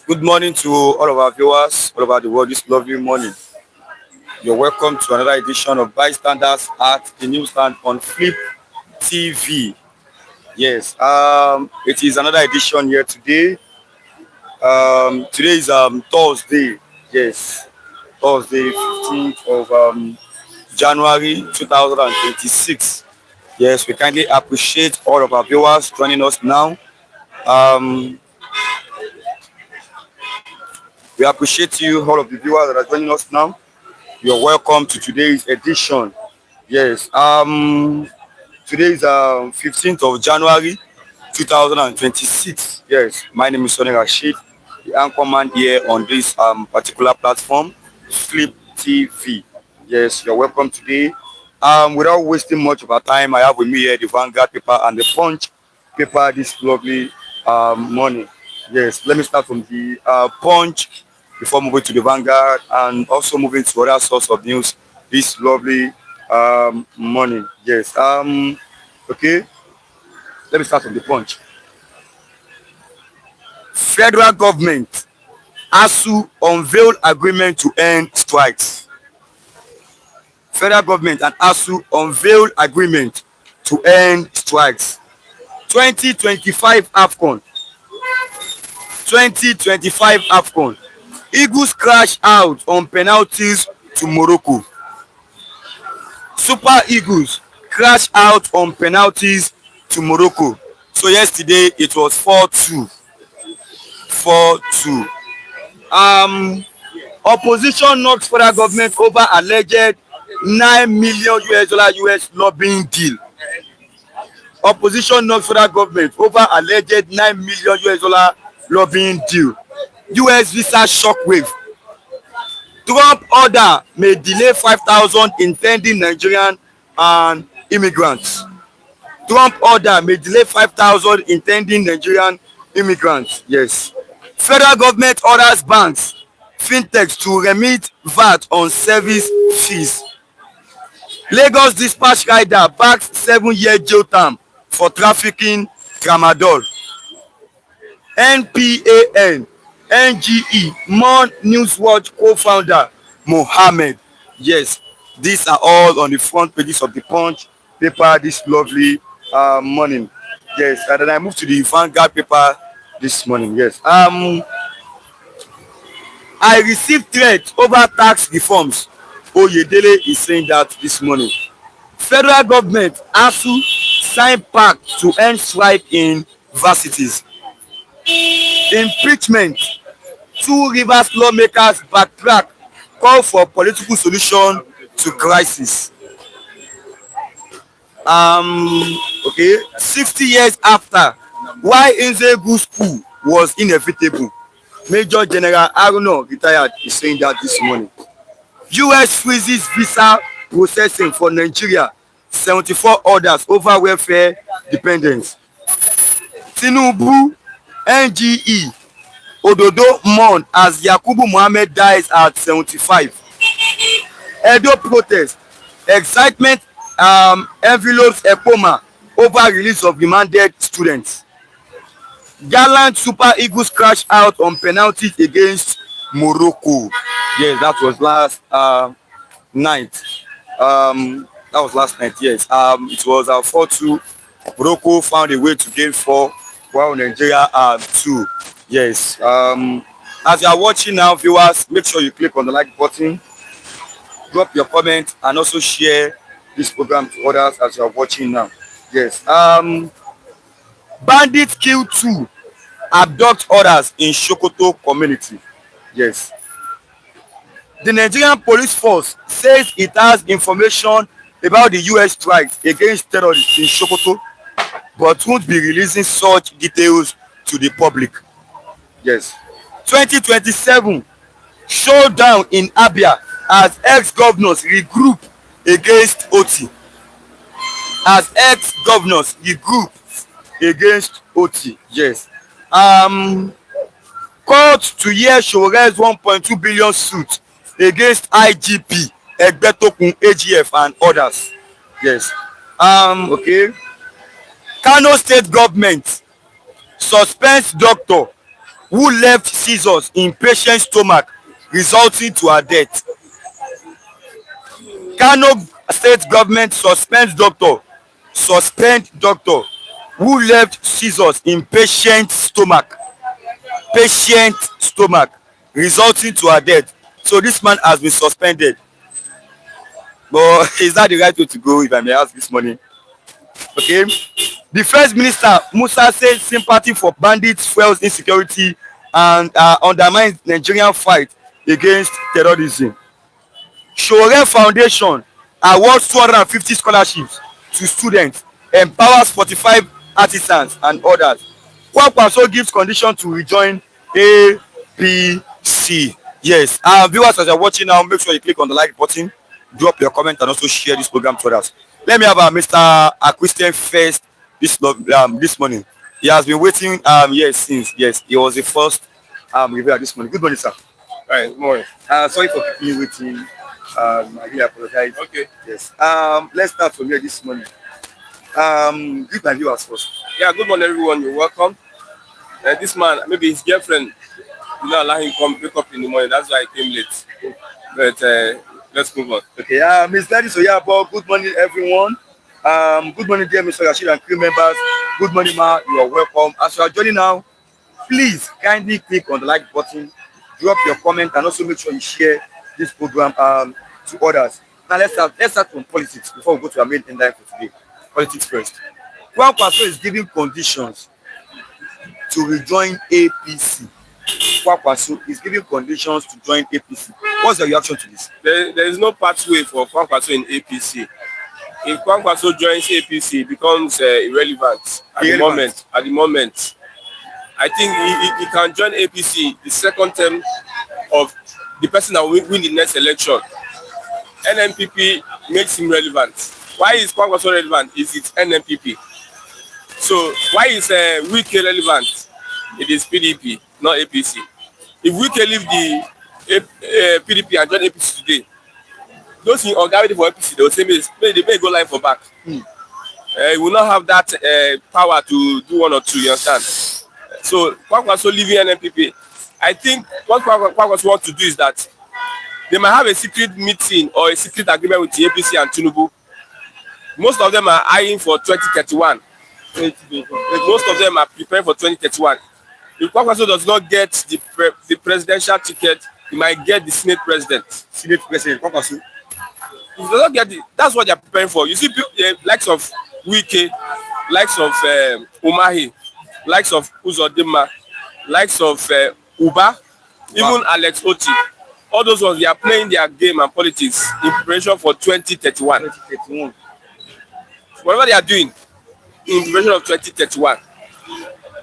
Good morning to all of our viewers all over the world this lovely morning. You're welcome to another edition of Bystanders at the newsstand on Flip TV. Yes, it is another edition here today. Today is Thursday. Yes, Thursday, 15th of January 2026. Yes, we kindly appreciate all of our viewers joining us now. We appreciate you, all of the viewers that are joining us now. You're welcome to today's edition. Yes, today is 15th of January 2026. Yes, my name is Sonny Rashid, the anchorman here on this particular platform, Flip TV. Yes, you're welcome today. Without wasting much of our time, I have with me here the Vanguard paper and the Punch paper this lovely morning. Yes, let me start from the Punch before moving to the Vanguard and also moving to other source of news this lovely morning. Yes. Okay. Let me start from the Punch. Federal government ASU unveiled agreement to end strikes. Federal government and ASU unveiled agreement to end strikes. 2025 AFCON. 2025 AFCON. Eagles crash out on penalties to Morocco. Super Eagles crash out on penalties to Morocco. So yesterday it was 4-2. 4-2. Opposition knocks federal government over alleged $9 million US lobbying deal. Opposition knocks federal government over alleged $9 million US lobbying deal. US visa shockwave. Trump order may delay 5,000 intending Nigerian and immigrants. Trump order may delay 5,000 intending Nigerian immigrants. Yes. Federal government orders banks, fintechs to remit VAT on service fees. Lagos dispatch rider backs 7-year jail term for trafficking tramadol. NPAN, NGE, Mon Newswatch co-founder Mohammed. Yes, these are all on the front pages of the Punch paper this lovely morning. Yes, and then I moved to the Vanguard paper this morning. Yes. I received threats over tax reforms. Oyedele is saying that this morning. Federal government ASU signed pact to end strike in varsities. Impeachment. 2 Rivers lawmakers backtrack, call for political solution to crisis. Okay, 60 years after, why Nzegu's coup was inevitable. Major General Aruno retired is saying that this morning. US freezes visa processing for Nigeria. 74 orders over welfare dependence. Tinubu, NGE, Ododo mourn as Yakubu Mohammed dies at 75. Edo protest. Excitement envelopes Ekpoma over release of remanded students. Gallant Super Eagles crash out on penalties against Morocco. Yes, that was last night. That was last night, yes. It was 4-2. Morocco found a way to gain 4, while Nigeria are 2. Yes. As you are watching now, viewers, make sure you click on the like button, drop your comment, and also share this program to others as you are watching now. Yes. Bandits kill 2 abduct others in Sokoto community. Yes. The Nigerian police force says it has information about the US strikes against terrorists in Sokoto, but won't be releasing such details to the public. Yes. 2027 showdown in Abia as ex-governors regroup against OT. As ex-governors regroup against OT. Yes. Court to hear Shore's 1.2 billion suit against IGP, Egbetokun, AGF and others. Yes. Okay. Kano state government suspends doctor who left scissors in patient stomach resulting to her death. Kano state government suspend doctor who left scissors in patient stomach resulting to her death. So this man has been suspended, but is that the right way to go, if I may ask this morning? Okay. The first minister Musa says sympathy for bandits fuels insecurity and undermines Nigerian fight against terrorism. Shore Foundation awards 250 scholarships to students, empowers 45 artisans and others. Kwankwaso gives condition to rejoin APC. Yes. Viewers, as you're watching now, make sure you click on the like button, drop your comment, and also share this program to others. Let me have Mr. Christian first this morning. He has been waiting since he was the first reviewer this morning. Good morning, sir. Right, good morning. Sorry for keeping you waiting. I really apologize. Okay. Yes. Let's start from here this morning. Greet my viewers first. Yeah, good morning, everyone. You're welcome. This man, maybe his girlfriend, did not allow him come wake up in the morning. That's why I came late. But let's move on. Okay. Ms. Daddy Soyabo, good morning, everyone. Good morning, dear Mr. Rashid and crew members. Good morning, ma. You are welcome. As you are joining now, please kindly click on the like button, drop your comment, and also make sure you share this program to others. Now let's start from politics before we go to our main agenda for today. Politics first. Kwankwaso is giving conditions to rejoin APC. Kwankwaso is giving conditions to join APC. What's your reaction to this? There is no pathway for Kwankwaso in APC. If Kwankwaso joins APC, it becomes irrelevant at the moment. I think he can join APC the second term of the person that will win the next election. NNPP makes him relevant. Why is Kwankwaso relevant? It's NNPP. So why is Wike relevant? It is PDP, not APC. If Wike leave the PDP and join APC today, those in authority for APC, they will say they may go line for back. He will not have that power to do one or two, you understand? So Kwankwaso leaving NNPP, I think what Kwankwaso wants to do is that they might have a secret meeting or a secret agreement with the APC and Tinubu. Most of them are eyeing for 2031. Most of them are preparing for 2031. If Kwankwaso does not get the presidential ticket, he might get the Senate president. Kwankwaso. If he does not get it, that's what they are preparing for. You see, likes of Wike, likes of Umahi, likes of Uzodinma, likes of Uba, even Alex Oti. All those ones, they are playing their game and politics in preparation for 2031. Whatever they are doing in preparation of 2031.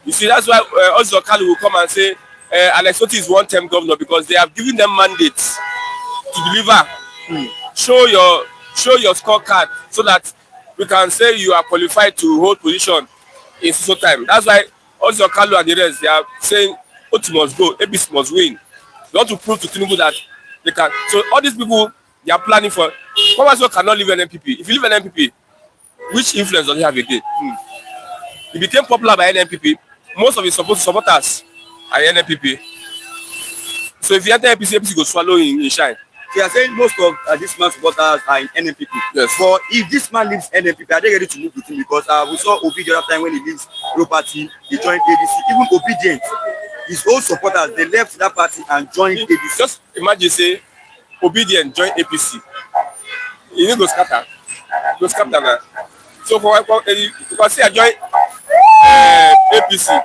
You see, that's why also Kalu will come and say Alex Oti is one-term governor because they have given them mandates to deliver. Show your scorecard so that we can say you are qualified to hold position in so time. That's why also Kalu and the rest, they are saying Oti must go, APC must win. They want to prove to Tinubu that they can. So all these people, they are planning for. Kwankwaso cannot leave an NPP. If you leave an NPP, which influence does he have again? He became popular by NNPP. Most of his supporters are NNPP. So if you enter NPC, APC will swallow in shine. So you are saying most of this man's supporters are in NNPP. Yes. But if this man leaves NNPP, are they ready to move with him? Because we saw Obi the other time when he leaves Pro Party, he joined ADC. Even Obedient, his old supporters, they left that party and joined ADC. Just imagine, say, Obedient join APC. You need to scatter. Go scatter now. So for you can see I join APC.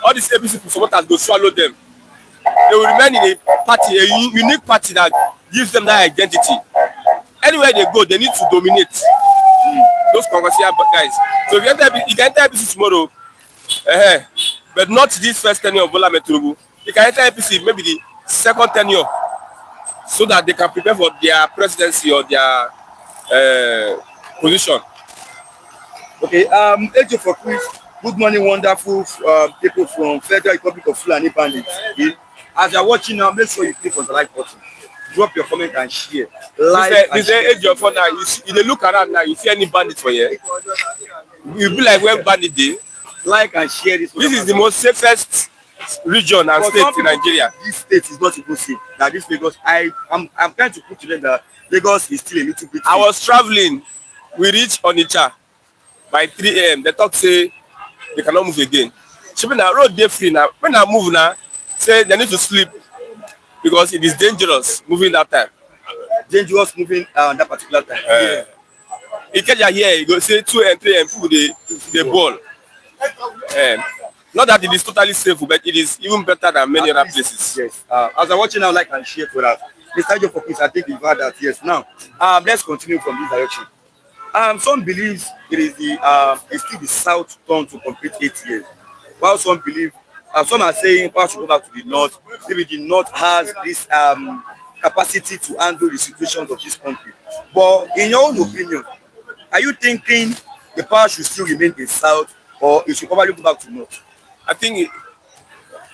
all these APC supporters go swallow them. They will remain in a party, a unique party that gives them that identity. Anywhere they go, they need to dominate those Kwankwaso guys. So if you can enter APC tomorrow, but not this first tenure of Bola Tinubu. You can enter APC maybe the second tenure, so that they can prepare for their presidency or their position. Okay, AJ for Chris, good morning, wonderful people from Federal Republic of Fulani Bandits. As you're watching now, make sure you click on the like button, drop your comment and share. This age of now, you look around now, you see any bandits for here? You be like, when bandit day? Like and share this. This is the most safest region and state in Nigeria. This state is not even safe. That this Lagos, I'm trying to put to them that Lagos is still a little bit safe. I was traveling, we reached Onitsha by 3 a.m. They talk say they cannot move again. So when I road day free now, when I move now, say they need to sleep because it is dangerous moving that time. Dangerous moving that particular time. In case you hear, you go say 2 and 3 and people they ball. Not that it is totally safe, but it is even better than many other places. Yes. As I'm watching now, like and share for that. Mr. Joe for Peace, I think you've heard that. Yes. Now, let's continue from this direction. Some believes it is it's still the South turn to complete 8 years, while some believe, some are saying power should go back to the North. Maybe the North has this capacity to handle the situations of this country. But in your own opinion, are you thinking the power should still remain in South, or it should probably go back to North? I think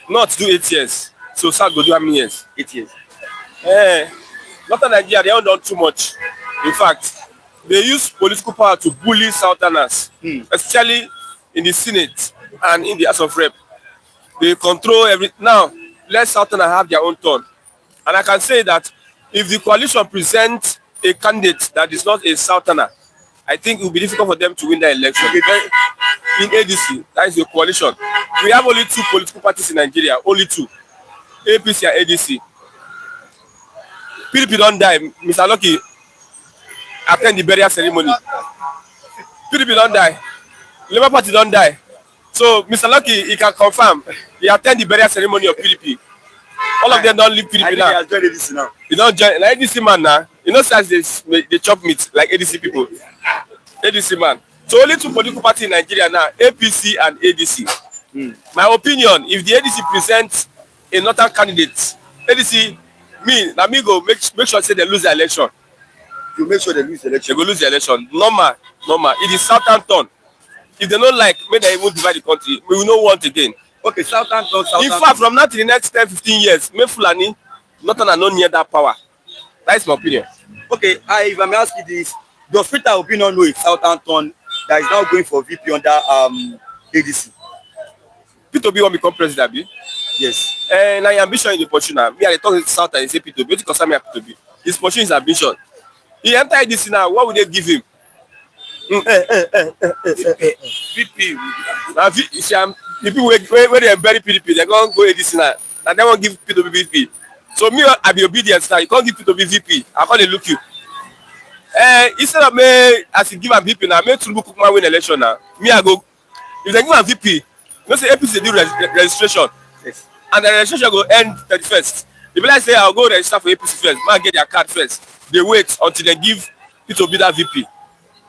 North do 8 years, so South go do how many years? 8 years. Northern Nigeria, they haven't done too much. In fact, they use political power to bully Southerners, especially in the Senate and in the House of Rep. They control everything. Now, let Southerners have their own turn. And I can say that if the coalition presents a candidate that is not a Southerner, I think it will be difficult for them to win the election. In ADC, that is the coalition. We have only 2 political parties in Nigeria, only 2, APC and ADC. PDP don't die. Mr. Lucky attend the burial ceremony. PDP don't die. Labour Party don't die. So Mr. Lucky, he can confirm he attend the burial ceremony of PDP. All of them don't leave PDP now. He has joined ADC now. You don't join like ADC man now. You know, since they chop meat like ADC people. ADC man. So only 2 political parties in Nigeria now, APC and ADC. My opinion, if the ADC presents a northern candidate, ADC, me go make sure say they lose the election. You make sure they lose the election. They go lose the election. Normal. It is Southern turn. If they don't like, may they even divide the country. We will not want again. Okay, Southern turn. In fact, from now to the next 10-15 years, may Fulani, Northern are not near that power. That is my opinion. Okay, if I may ask you this, does Peter Obi not know if Southern turn that is now going for VP under ADC? Peter Obi want to become president, Abi? Yes. And my ambition in the portion now. Me, I talk to South and say Peter Obi. What concern me, Peter Obi? His portion is ambition. He enter ADC now. What would they give him? VP. Now, the people where they bury PDP, they're going to go ADC now. And they won't give Peter Obi VP. So me, I be obedient now. You can't give Peter Obi VP. I can't look you. Instead of me, as you give a VP now, me Tinubu cook my win election now. Me, I go. If they give a VP, you know, say APC do registration. Yes. And the registration go end 31st. If I say I'll go register for APC first, man get their card first. They wait until they give Peter Obi that VP.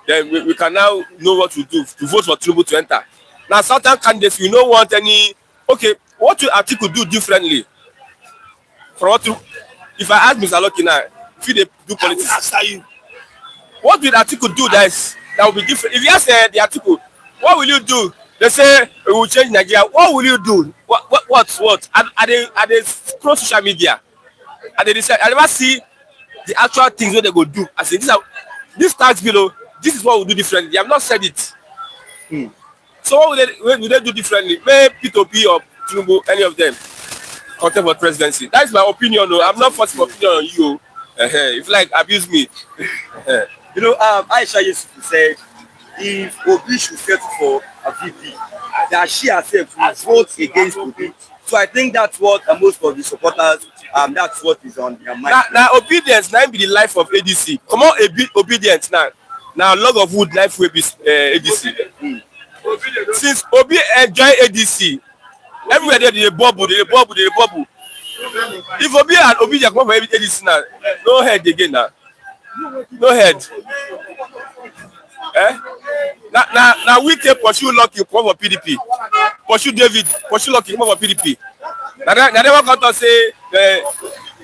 Then we can now know what to do to vote for Tinubu to enter. Now, certain candidates, we don't want any. Okay, what will Atiku do differently? For what to, if I ask Mr. Lucky now, if they do politics, what will Atiku do that will be different? If you ask the Atiku, what will you do? They say we will change Nigeria. What will you do? What? Are they scroll social media? Are they decide? I never see the actual things what they go do. I say this tax bill. This is what we do differently. They have not said it. So what will they do differently? Maybe P2P or Tinubu, any of them, contest for presidency. That is my opinion. No, I'm not forcing my opinion on you. If you like abuse me. You know, Aisha used to say, if Obi should settle for a VP, that she herself will vote against Obi. So I think that's what most of the supporters, that's what is on their mind. Now obedience, now be the life of ADC. Come on, obedience now. Now log of wood life will be ADC. Since Obi enjoy ADC, Everywhere there, they bubble. If Obi and Obi come for every this now, no head again now. No head. Now we take pursue Lucky come for PDP. Pursue David, pursue Lucky come for PDP. Now they want to say,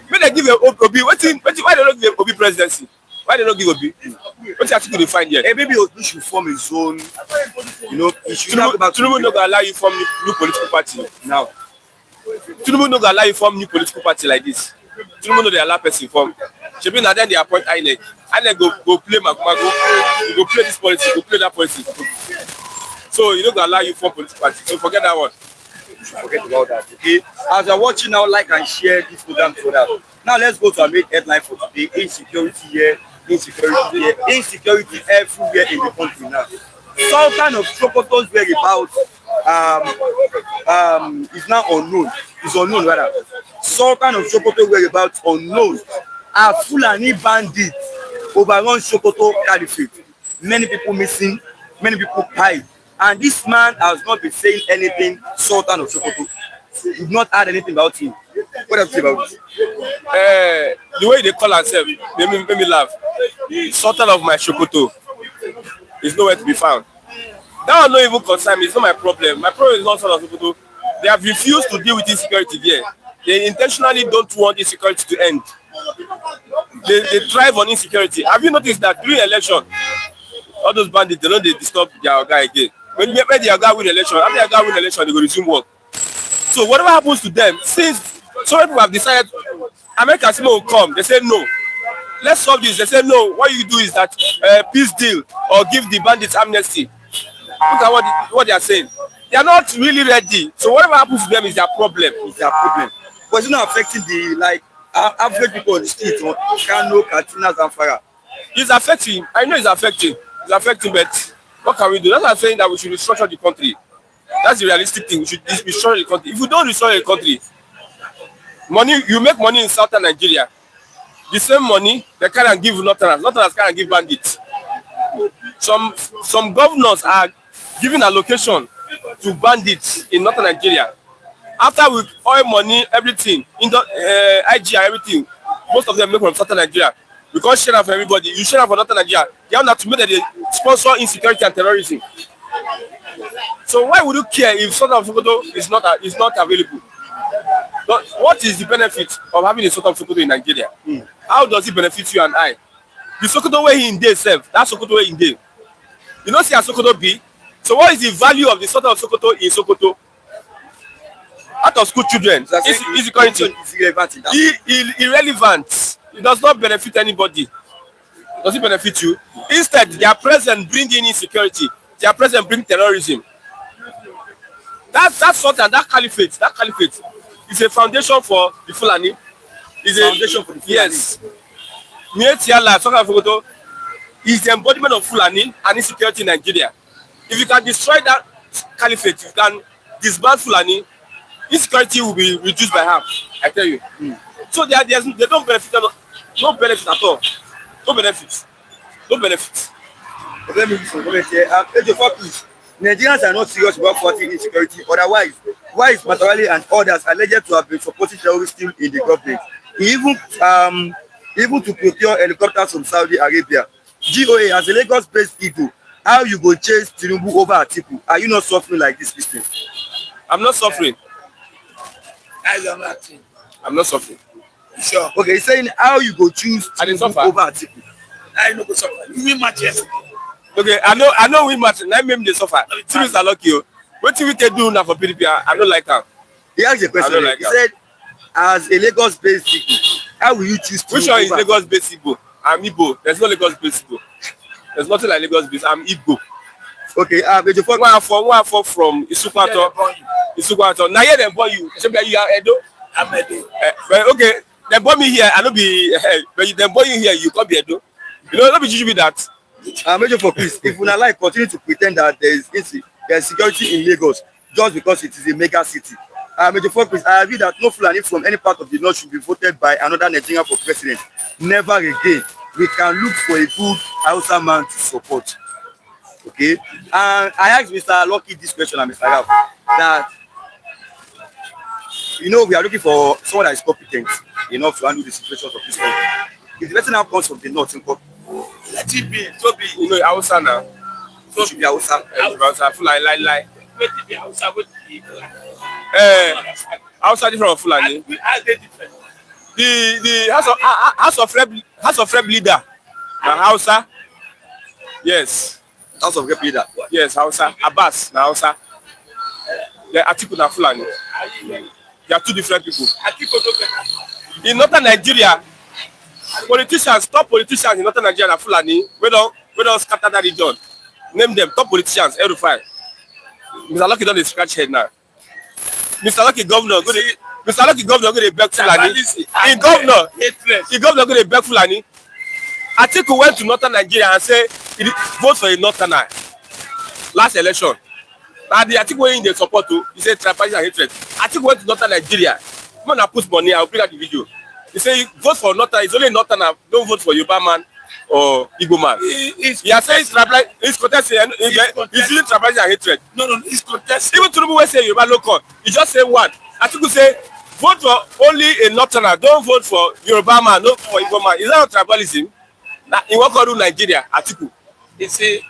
when they give Obi, why they don't give Obi presidency? Why they don't give Obi? What's actually going to find here? Maybe Obi should form his own, he should not go back to Tinubu no go allow you form new political party now. Tinubu no go allow you form new political party like this. Tinubu no dey allow person form. Shebi na then they appoint INEC. INEC go play Magomago, go play this politics, go play that politics. So you no go allow you form political party. So forget that one. Forget about that. Okay. As you're watching now, like and share this program so that. Now let's go to our main headline for today. Insecurity here, insecurity everywhere in the country now. Some kind of Sokoto's whereabouts is now unknown. Is unknown rather. Some kind of Sokoto whereabouts unknown. A Fulani bandit overrun Sokoto Caliphate. Many people missing, many people died. And this man has not been saying anything, Sultan of Sokoto. You've not heard anything about him. What have you say about it? The way they call themselves, made me laugh. Sultan of my Sokoto is nowhere to be found. That will not even concern me. It's not my problem. My problem is not Sultan of Sokoto. They have refused to deal with insecurity there. They intentionally don't want insecurity to end. They thrive on insecurity. Have you noticed that during election, all those bandits, they don't disturb their guy again. When their guy win election, after their guy win election, they go resume work. So whatever happens to them, since some people have decided American will come, they say no. Let's solve this. They say no. What you do is that peace deal or give the bandits amnesty. Look at what they are saying. They are not really ready. So whatever happens to them is their problem. It's their problem. But it's not affecting the average people on the street, Kano, Katsina, Zamfara. It's affecting. I know it's affecting. It's affecting, but what can we do? That's why I'm saying that we should restructure the country. That's the realistic thing. We should restructure the country. If we don't restructure the country, you make money in southern Nigeria. The same money they can't give Northerners. Northerners can't give bandits. Some governors are giving allocation to bandits in northern Nigeria. After with oil money, everything, IG, everything, most of them make from southern Nigeria. Because share for everybody, you share for northern Nigeria. They have to make that they sponsor insecurity and terrorism. So why would you care if Sultan of Sokoto is not available? But what is the benefit of having a Sultan of Sokoto in Nigeria? How does it benefit you and I? The Sokoto where he in day self, that Sokoto where in day. You know see how Sokoto be? So what is the value of the Sultan of Sokoto in Sokoto? Out of school children, insecurity. Irrelevant. It does not benefit anybody. Does it benefit you? Instead, their presence bring in insecurity. Their presence bring terrorism. That Sultan, that caliphate is a foundation for the Fulani. It's a foundation for the Fulani. Yes. Mietiala, Sultan of Sokoto, is the embodiment of Fulani and insecurity in Nigeria. If you can destroy that caliphate, you can disband Fulani, insecurity will be reduced by half. I tell you. So they don't benefit. No benefit at all. No benefit. No benefit. Let me give some comments here. Please. Nigerians are not serious about fighting insecurity. Otherwise, why is Matawale and others alleged to have been supporting terrorists still in the government? Even to procure helicopters from Saudi Arabia. GOA, as a Lagos-based Igbo, how you go chase Tinubu over Atiku? Are you not suffering like this, Christian? I'm not suffering. I'm not suffering. Sure. Okay, he's saying how you go choose Tinubu over Atiku. I know go suffer. You win match yesterday. Okay, I know we match. Now make me suffer. Teams are lucky. What we can do now for PDP? I don't like that. He asked a question. He said, as a Lagos-based Igbo, how will you choose Tinubu? Which one is Lagos-based Igbo? I'm Igbo. There's no Lagos-based Igbo. There's nothing like Lagos-based. I'm Igbo. Okay, one for from Isukwato. Now here they born you. You are Edo. I'm Edo. Okay, they born me here. I don't be. But they born you here. You can't be Edo. You know, let me be that. Major for peace. If we not like continue to pretend that there is security in Lagos just because it is a mega city. Major for peace. I agree that no Fulani from any part of the north should be voted by another Nigerian for president. Never again. We can look for a good Hausa man to support. Okay. And I asked Mr. Lucky this question and Mr. Ralph that you know, we are looking for someone that is competent enough to handle the situations of this country. If the person now comes from the north, Let it be. So be. You know, Hausa now. so should be Hausa. Hausa, Fulani, lie. Wait till the Hausa, wait till the Hausa different from Fulani. How they different? The House of Rep leader, na Hausa. Yes. House of Rep leader. Yes, Hausa. Abbas, na Hausa. The Atiku na Fulani. They are two different people. In northern Nigeria, top politicians in northern Nigeria na Fulani. We don't scatter that region. Name them top politicians. Erufai. Mr. Lucky don't scratch head now. Mr. Lucky governor go dey beg Fulani. In governor go dey beg Fulani. Atiku went to northern Nigeria and say vote for a northerner last election. Na the Atiku wey dey support o, he say tribalism and hatred. Atiku went to northern Nigeria. Man, I put money. I will bring out the video. He say vote for northern. It's only northerner. Don't vote for Yoruba man or Igbo man. He has said he's contesting. He's using tribalism and hatred. No, he's contesting. Even Tinubu wey say Yoruba local, he just say one. Atiku say vote for only a northerner. Don't vote for Yoruba man, no for Igbo man. Is that not tribalism? Na in what called Nigeria, Atiku. He say,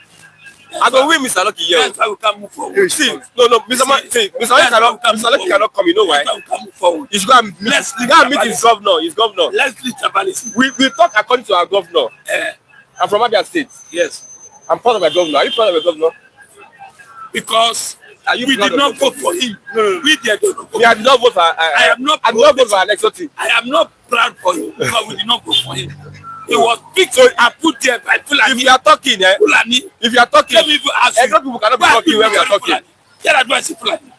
I go win Mr. Lucky here. that's why we can't move forward. See, no, Mr. Lucky cannot come. You know why? That's why we can't move forward. He's going to meet his governor. His governor. Let's leave tribalism. We talk according to our governor. I'm from Abia State. Yes. I'm proud of my governor. Are you proud of your governor? Because Are you we proud did of not your vote for him. No. We did not vote. We have not voted for. I am not I did not vote for Alex Otti. I am not proud for him because we did not vote for him. He was picked and put there by Fulani. If you are talking, Fulani. if you are talking, Let me even ask you. lot of people cannot be talking when we are talking. Yaradua is Fulani.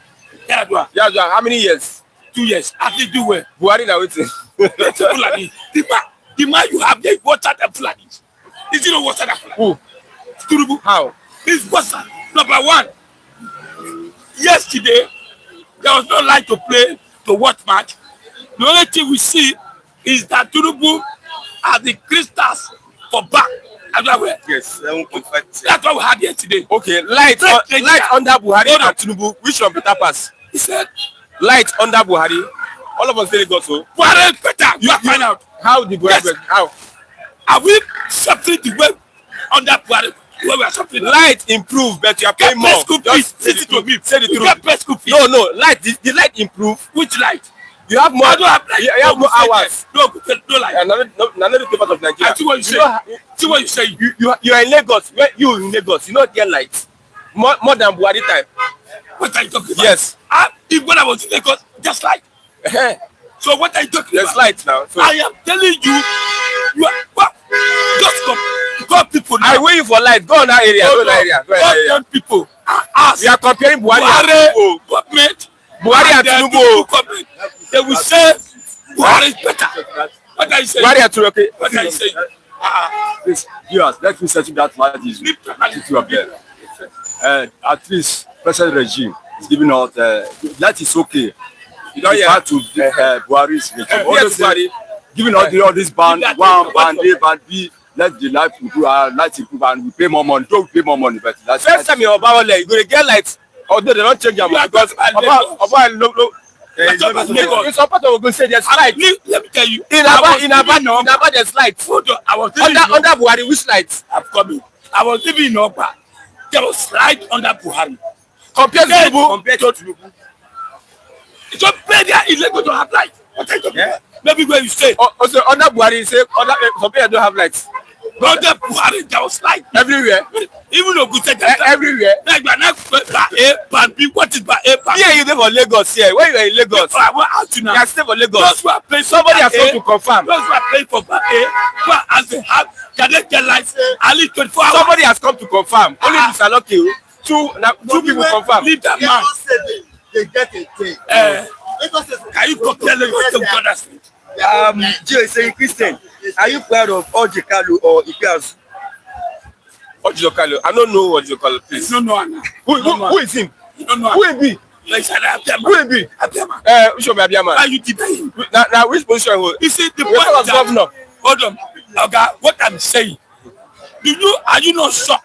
Yaradua. Yeah, how many years? 2 years. I did do well. Buhari now waiting. Fulani. The man you have there, water than Fulani. Is it not water than Fulani? Who? Turubu. How? It's water. Number one. Yesterday, there was no light to play to watch match. The only thing we see is that Turubu has the crystals for back. Yes, 7.5%. That's what we had yesterday. Okay, light under Buhari and Tinubu. Which one better pass? He said, Light under Buhari. All of us really got so. Buhari is better. You are find out. How the Buhari? Yes. How? Are we suffering the way under Buhari? Where we are suffering? Light improve, but you are paying more. Just say it to me. Say the You truth. get best school fees. No. Light. The light improve. Which light? You have more. I don't have light. You have more hours. No light. Another part of Nigeria. I see what you say. See what you say. You are in Lagos. Where you in Lagos? You not get light. More than Buhari time. What are you talking about? Yes. If when I was in Lagos, just light. So what are you talking There's about? light now. So I am telling you, you are what? Just come people now. I wait for light. Go on that area. Go on that area. Go on that area. People. Ask. We are comparing Buhari and Tinubu. Government. Buhari and Tinubu. Government. They will say Buhari is better. What are you saying? Buhari and Tinubu. What are you saying? Please, viewers, let me settle that light issue up there. At least President Regime is giving out that is okay. You don't have to Buhari's regime. Yes, Buhari. Giving out all this band, one band, A, band B, let the life improve, and we pay more money. Don't pay more money, but that's First time you're about you go to get light. Although they don't change your mind because about in some part of Ogun State there's light. Let me tell you. In Aba there's light. I was living Under Buhari, which light? I'm coming. I was living in Oba. There was light under Buhari. Compared to Tinubu. So Pedia is able to have light. What are you talking about? Maybe where you say. Also under Buhari, say some people don't have lights. Under Buhari, there was light Everywhere. Even though good Everywhere. like ban B, what is ban A? Here you live for Lagos here. When you are in Lagos, I want to ask you now. you are staying for Lagos. Those who are paying Somebody has come to confirm. Those who are paying for ban A, who are as they have, can they get lights at least 24 hours? Somebody has come to confirm. Only Mr. Lucky. Two people confirm. Leave that man. They get a thing. Can you compare Lagos to other states? Joe is saying, Christian, are you proud of Ojikalu or Ikeazu? Ojokalo. I don't know what you call it, please. No, Anna. Who is him? You don't know. Who will be? Like said, Who will be? Which one be Abiyama? Why you denying? Now which position? You see the point point that governor. Hold on. Okay, what I'm saying. Are you not sure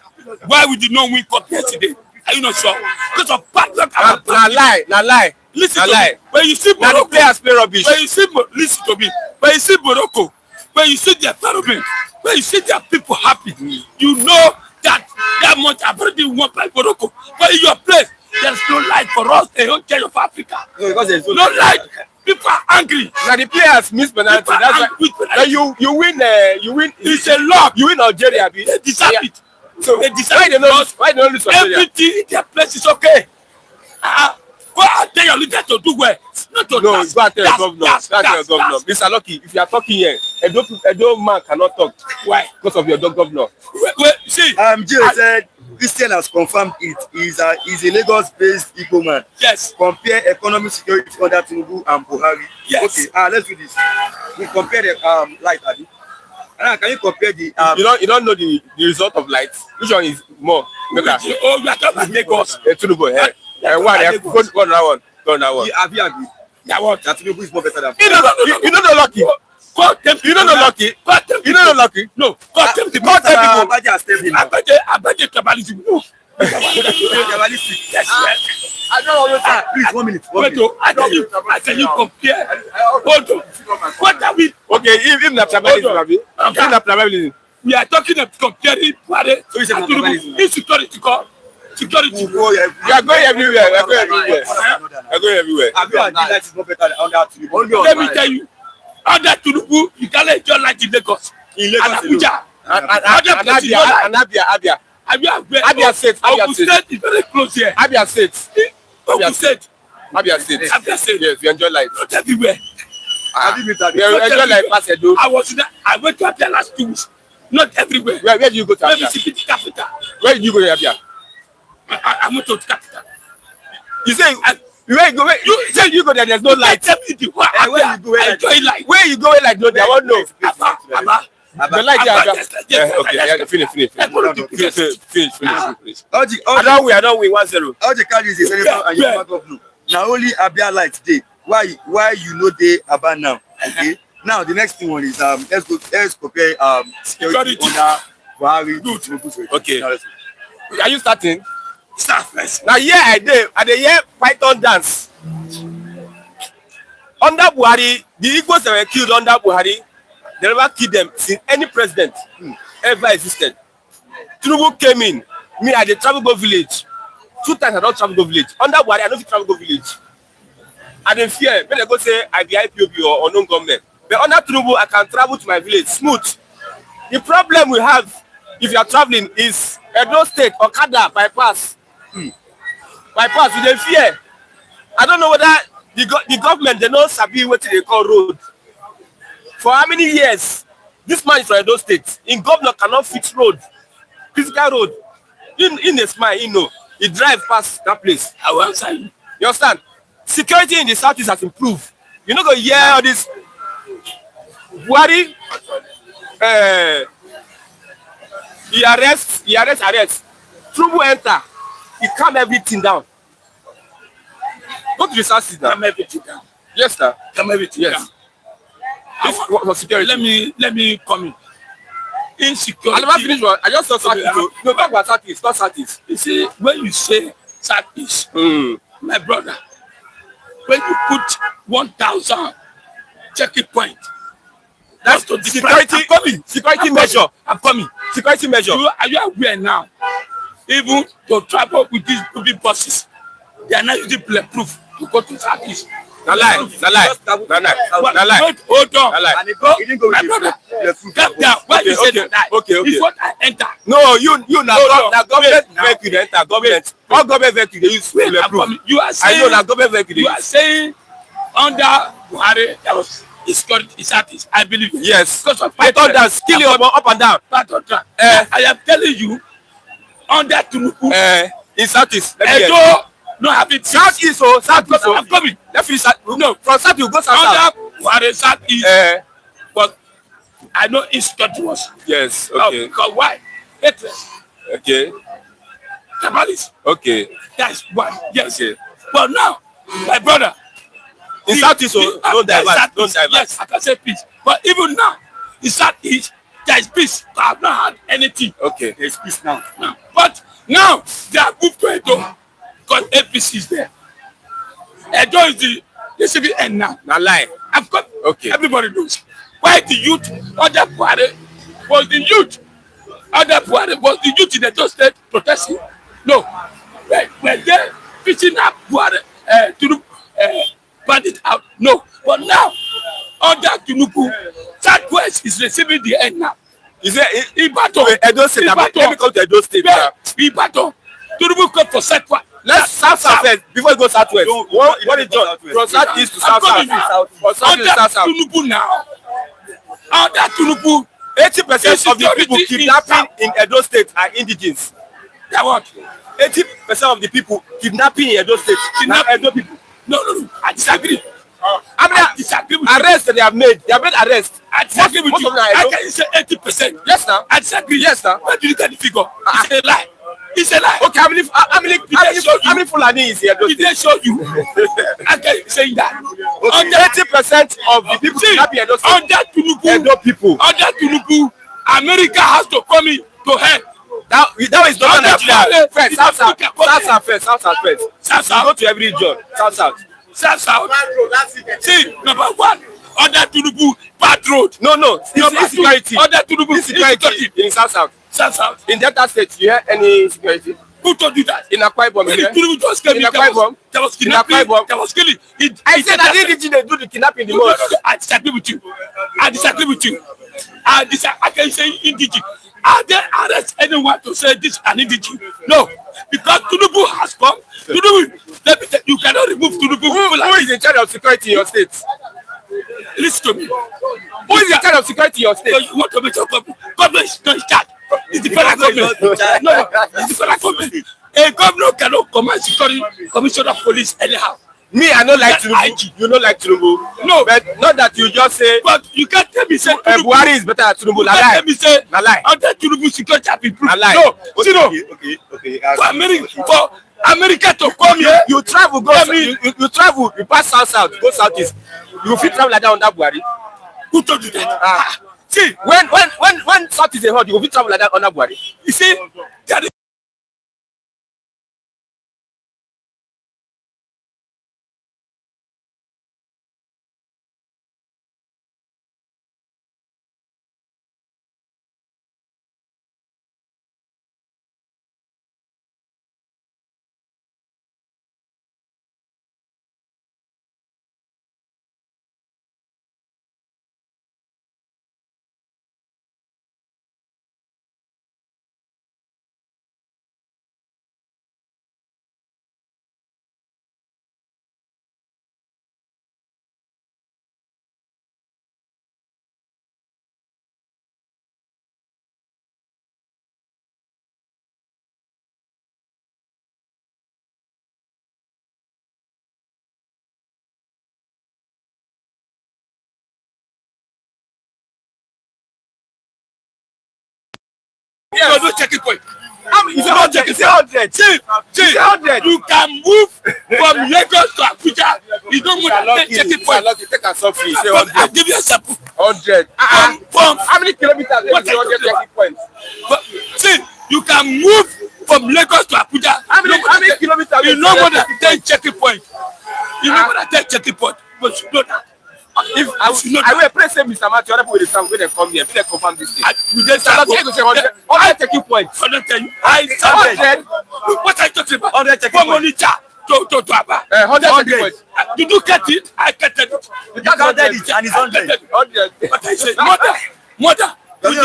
why we did not win cup yesterday? Are you not sure? Because of bad luck. Na lie. listen Na to lie. me. When you see Now the Morocco, players play rubbish. when you see listen to me. When you see Morocco, when you see their environment, when you see their people happy, you know that much already won by Morocco. But in your place, there's no light for us, the whole change of Africa. No, because there's No light. People are angry. Now the players miss penalty. People That's are why. angry. Now you win. You win. It's a luck. You win Algeria. Abi. They deserve it. So They deserve why they it not because why they not lose Algeria? everything in their place is okay. Go and tell your leader to do well. Not to No, dance. go and tell your governor. Dance, Go and tell your dance, governor. dance. Mr. Lucky, if you are talking here, Edo man cannot talk. Why? Because of your governor. See. Jill said Christian has confirmed it. He's a Lagos-based Igbo man. Yes. Compare economic security under Tinubu and Buhari. Yes. Okay, let's do this. We compare the light, Abi. Can you compare the You don't know the result of light. Which one is more? Better. Oh, you are talking about Lagos. Tinubu. Go on that one. Go on that one. Have you agreed That one. that Tinubu is more better than You don't know Lucky. You don't know Lucky. You don't know Lucky. No. God tell me. Abaja has stepped in now. Abaje tribalism. No. Tribalistic. Yes. I don't know. Please, 1 minute. Wait, I tell you compare. Hold on. What are we? Okay, if na tribalism, Abi. If na tribalism. We are talking of comparing Buhari So you say and Tinubu. tribalism. Insecurity. Security. You are going everywhere. You are going everywhere. You are going everywhere. Have you agreed that is more better than under Tinubu? Let me tell you. Under Tinubu, you can't enjoy life in Lagos. In Lagos And Abuja. And Abia. Abia State. Ogun State is very close here. Abia State. Ogun State. Abia State. Abia State. Yes, you enjoy life. Not everywhere. Have you been to You enjoy life past Edo. I was there. I went to Abia last 2 weeks. Not everywhere. Where do you go to Maybe Abia? CPT capital. Where did you go to Abia? I went to capital. You say where you go? You say you go there. There's no light. Tell me the why. where you go, I enjoy life. Where you go? Like no, they won't know. Abba. The light there. Yes. Okay, finish. All I don't win 1-0. the candidates is senator and you governor. Now only Abia light today. Why you know they about now? Okay. Now the next thing one is let's compare security under Buhari. Okay. Are you starting? Start first. Now here I dey hear Python dance. Under Buhari, the Igbos that were killed under Buhari, they never killed them since any president ever existed. Tinubu came in. Me, I dey travel go village. 2 times I don't travel go village. Under Buhari, I don't fit travel go village. I dey fear when they go say I be IPOB or unknown government. But under Tinubu, I can travel to my village smooth. The problem we have if you are traveling is Edo State, Okada, bypass. Bypass, we dey fear. I don't know whether the government they no sabi wetin they call road. For how many years? This man is from Edo State. In governor cannot fix road, physical road. In a smile, he drive past that place. I will answer you. You understand? Security in the southeast has improved. You no go hear all this. Buhari, he arrest. Tinubu enter. He calm everything down. Go to the southeast now. Calm everything down. Yes, sir. Calm everything Yes. down. For security. Let me come in. Insecurity. I never finish one. I just saw southeast. No, talk about southeast. Not southeast. You see, when you say southeast, my brother, when you put 1,000 checking point, that's to Security. Security measure. I'm coming. Security measure. Are you aware now? Even to travel with these big buses, they are not using bulletproof to go to southeast. Na lie. Hold on. Na lie. He didn't go My with brother, the calm down. Why you say that? Okay. It's what I enter. No, you na government Now. vehicle dey enter. Government. All government vehicle dey use bulletproof. You are I saying, know na government vehicle dey you are use. saying under Buhari there was security southeast. I believe you. Yes. Because of I thought that skill your up and down. I am telling you, under Tinubu, In southeast. Let me hear. Edo no have it. Southeast I'm coming. Let's finish that. No, from south you go south. Under Buhari southeast, but I know insecurity was. Yes. Oh, Okay. because why? Hatred. Okay. Tamales. Okay. That's one. Yes. Okay. But now, my brother. In southeast, don't divert. Don't divert. Yes, I can say peace. But even now, in southeast, there is peace. I have not had anything. Okay. There's peace now. But now they are moved to Edo because APC is there. Edo is the receiving end now. Na lie. I've got Okay. everybody knows. Why the youth under Buhari was the youth under Buhari was the youth in the Edo State protesting? No. Were they fishing up Buhari to bandit out? No. But now, under Tinubu, Southwest is receiving the end now. Is it Ibadan. Edo State? Let me come to Edo State now. Ibadan. Tinubu come for Southwest. Let's south first before we go southwest. What is done from southeast to south? From south to south. Tinubu now. Under Tinubu, 80% of the people kidnapping in Edo State are indigenes. That what? 80% of the people kidnapping in Edo State are Edo people. No. I disagree. I disagree with arrests they have made. They have made arrests. I disagree with you. I can say 80%. Yes, sir. I disagree. Yes, sir. Where do you get the figure? It's a lie. It's a lie. Okay, how many Fulani is here? Did they show you? I can say that. Okay, 80% of the people kidnapping Edo State under Tinubu, Edo people. Under Tinubu, America has to come in to help. That is not Nigeria. First, south first. South. You go to every region. South. South. See, number one, under Tinubu, bad road. No. Insecurity. Under Tinubu, insecurity in South. South. In Delta State, you hear any security? Who told you that? In Akwa Ibom. Tinubu just came in. There was kidnapping. There was killing. I said that they do the kidnapping the most. I disagree with you. I can say indigene. Are they arrest anyone to say this an indigene? No, because Tinubu has come. Tinubu, you cannot remove Tinubu. Who is in charge of security in your state? Listen to me. Who is in charge of security in your state? So you want to make your government? Government is not in charge. It's the federal government. No, it's the federal government. A governor cannot command security commissioner of police anyhow. Me, I don't like Tinubu. You don't like Tinubu. No, but not that you just say. But you can't tell me say Buhari is better than Tinubu. You can't tell me say lie. Under Tinubu security have improved. No, okay. For America to come here, you travel, you travel, you pass south, go southeast. You fit travel like that under Buhari. Who told you that? See, when south is a hot, you fit travel like that under Buhari. You see, that is no checking point. It's 100. See, you can move from Lagos to Abuja. You don't move at checking point. Take a selfie. Say I'll give you a sample. 100. From how many kilometers? 100 checking points. See, you can move from Lagos to Abuja. How many kilometers? You know more than 10 checking points. You know more than 10 checking points. But you know that. If I will pray say Mr. Matthew, other people will come when they come here, they confirm this thing. You just say 100 checking points. 100 tell you. I 100. What are you talking about? 100 checking points. Monitor to Aba. 100 checking points. Did you get it? I get it. You got 100 it and it's 100. 100. But I say mother. With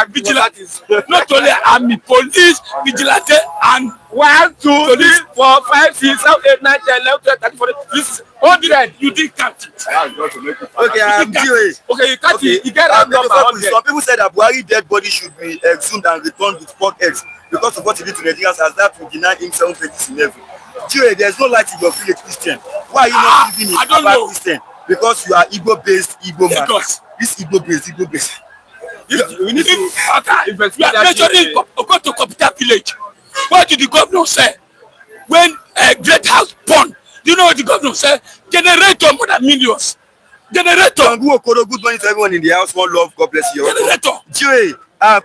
vigilantes, not only army, police, vigilante, and 1, 2, 3, 4, 5, 6, 7, 8, 9, 10, 11, 12, 13, 14, 15, 100. You did count it. Okay, I'm GOA. Okay, you can't. You get a number 100. Some people said that Buhari dead body should be exhumed and returned with pork eggs because of what he did to Nigerians, as that will deny him 7 pages in heaven. GOA, there's no light in your village Christian. Why are you not living in Abba Christian? Because you are Igbo-based Igbo man. This Igbo-based. We need to investigate that. Go to Capital Village. What did the governor say when a great house burned? Do you know what the governor said? Generator more than millions. Generator. Good morning to everyone in the house. One love. God bless you. Generator. GOA,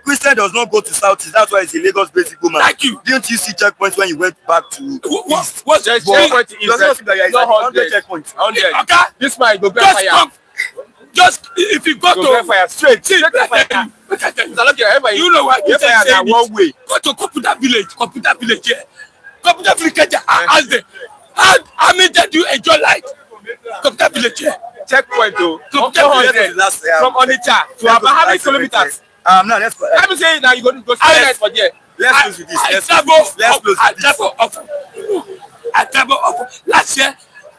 Christian does not go to Southeast. That's why he's a Lagos basic woman. Thank you. Didn't you see checkpoints when you went back to East? What's the checkpoint? It does not seem like it's 100 checkpoints. 100. Okay. This man go get Just fire. come. Just if you go Go get to fire straight. see, Straight fire. you know what you Get fire say na one way. go to computer village here. Computer village here. Ask them how many days do you enjoy life? Computer village here. Checkpoint though. Computer village here. From Onitsha to Aba. How many kilometers? Now let's Let me say now you go spend night for there. let's close with this. I Let's travel often. Last year,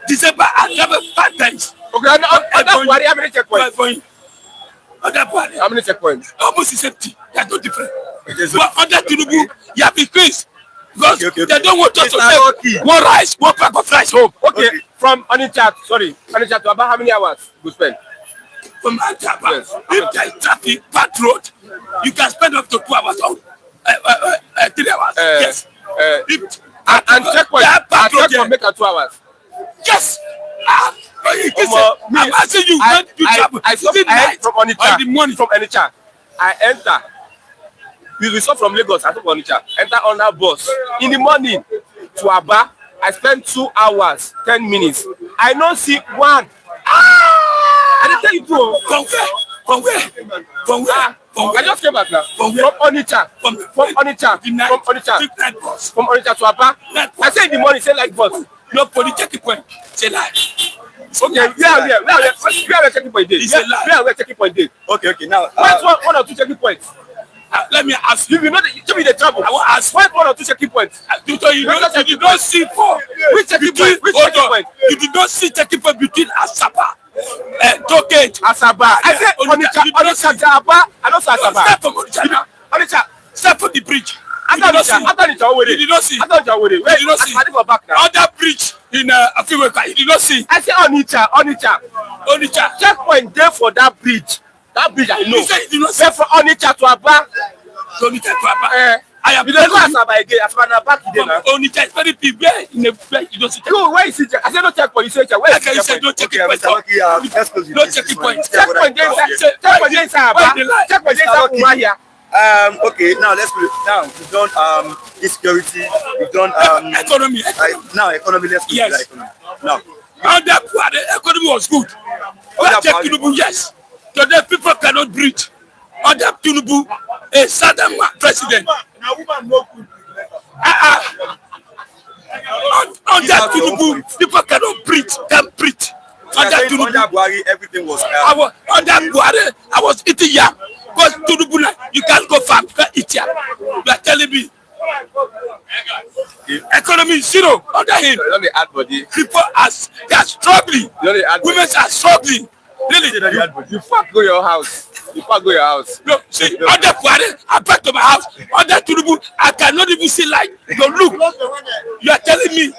December, I traveled 5 times. Okay, on that Buhari, how many checkpoints? Other party, How many checkpoints? almost the same thing. They are no different. Okay, so- But under Tinubu, you have increased because Okay. they don't want us to Mr. Rocky. take one rice, one pack of rice home. Okay, Okay. from Onitsha to Aba, how many hours you spend? From Ajaba, Yes. if there is traffic, bad road, you can spend up to 2 hours on 3 hours. Yes. And checkpoint. that bad road Checkpoint make am 2 hours. yes. Me, I'm asking you when you travel. I stop Is it night from or Onitsha. the morning? From Onitsha, I enter. We stop from Lagos. I stop from Onitsha. Enter on that bus in the morning to Aba. I spend 2 hours 10 minutes. I don't see one. I didn't tell you to. From where? I just came back now. From Onitsha. From Onitsha. the night. From Onitsha. Midnight bus. From Onitsha to Aba. I say in the morning, say like bus. No police check point. Say lie. Okay, where checking point day? It's a lie. Where checking point day? Okay. Now, What's one or two checking points? Let me ask you. You know show me the trouble. I want to ask Why one or two checking points? you did not see for Which checking between point? Which hold checking on. point? You did not see checking point between Asaba and Tokage. Asaba. I said Onitsha to Aba. I don't say Asaba. Step from Onitsha now. Onitsha. Step from the bridge. You After did not see. Onitsha, You did not see. After Onitsha, You did not see. I think we're back now. Other bridge in Afiweka. You did not see. I say Onitsha. Onitsha. Checkpoint there for that bridge. That bridge I know. You say you did not see. Say from Onitsha to Aba. Onitsha to Aba. I am You don't go telling you. Asaba again. Asaba na back today now. Onitsha is very big. Where in the place you don't see. You where is it? I said no checkpoint. You say check. Where Like I is said, it? no checking okay, point. Mr. Rocky, let's close with No this. checking point. Checkpoint there. Checkpoint there inside Aba. Checkpoint there inside Umahia. Okay, now let's put it. Now we've done insecurity, we've done Economy. now economy. Let's put Yes. the economy. Now, Under Buhari, the economy was good. Under Tinubu, yes. Today people cannot breathe. Under Tinubu, a southern president. Under Tinubu, people cannot breathe. Can't breathe. Under under Tinubu, Buhari, everything was. under Buhari, I was eating yam. Because Tinubu, you can't go farm, you can't eat yam. You are telling me. Economy is zero under him. Let me add body. People they are struggling. Women are struggling. Really? Before I go your house. No, see, under Buhari, I back to my house. Under Tinubu, I cannot even see light. No, look. You are telling me.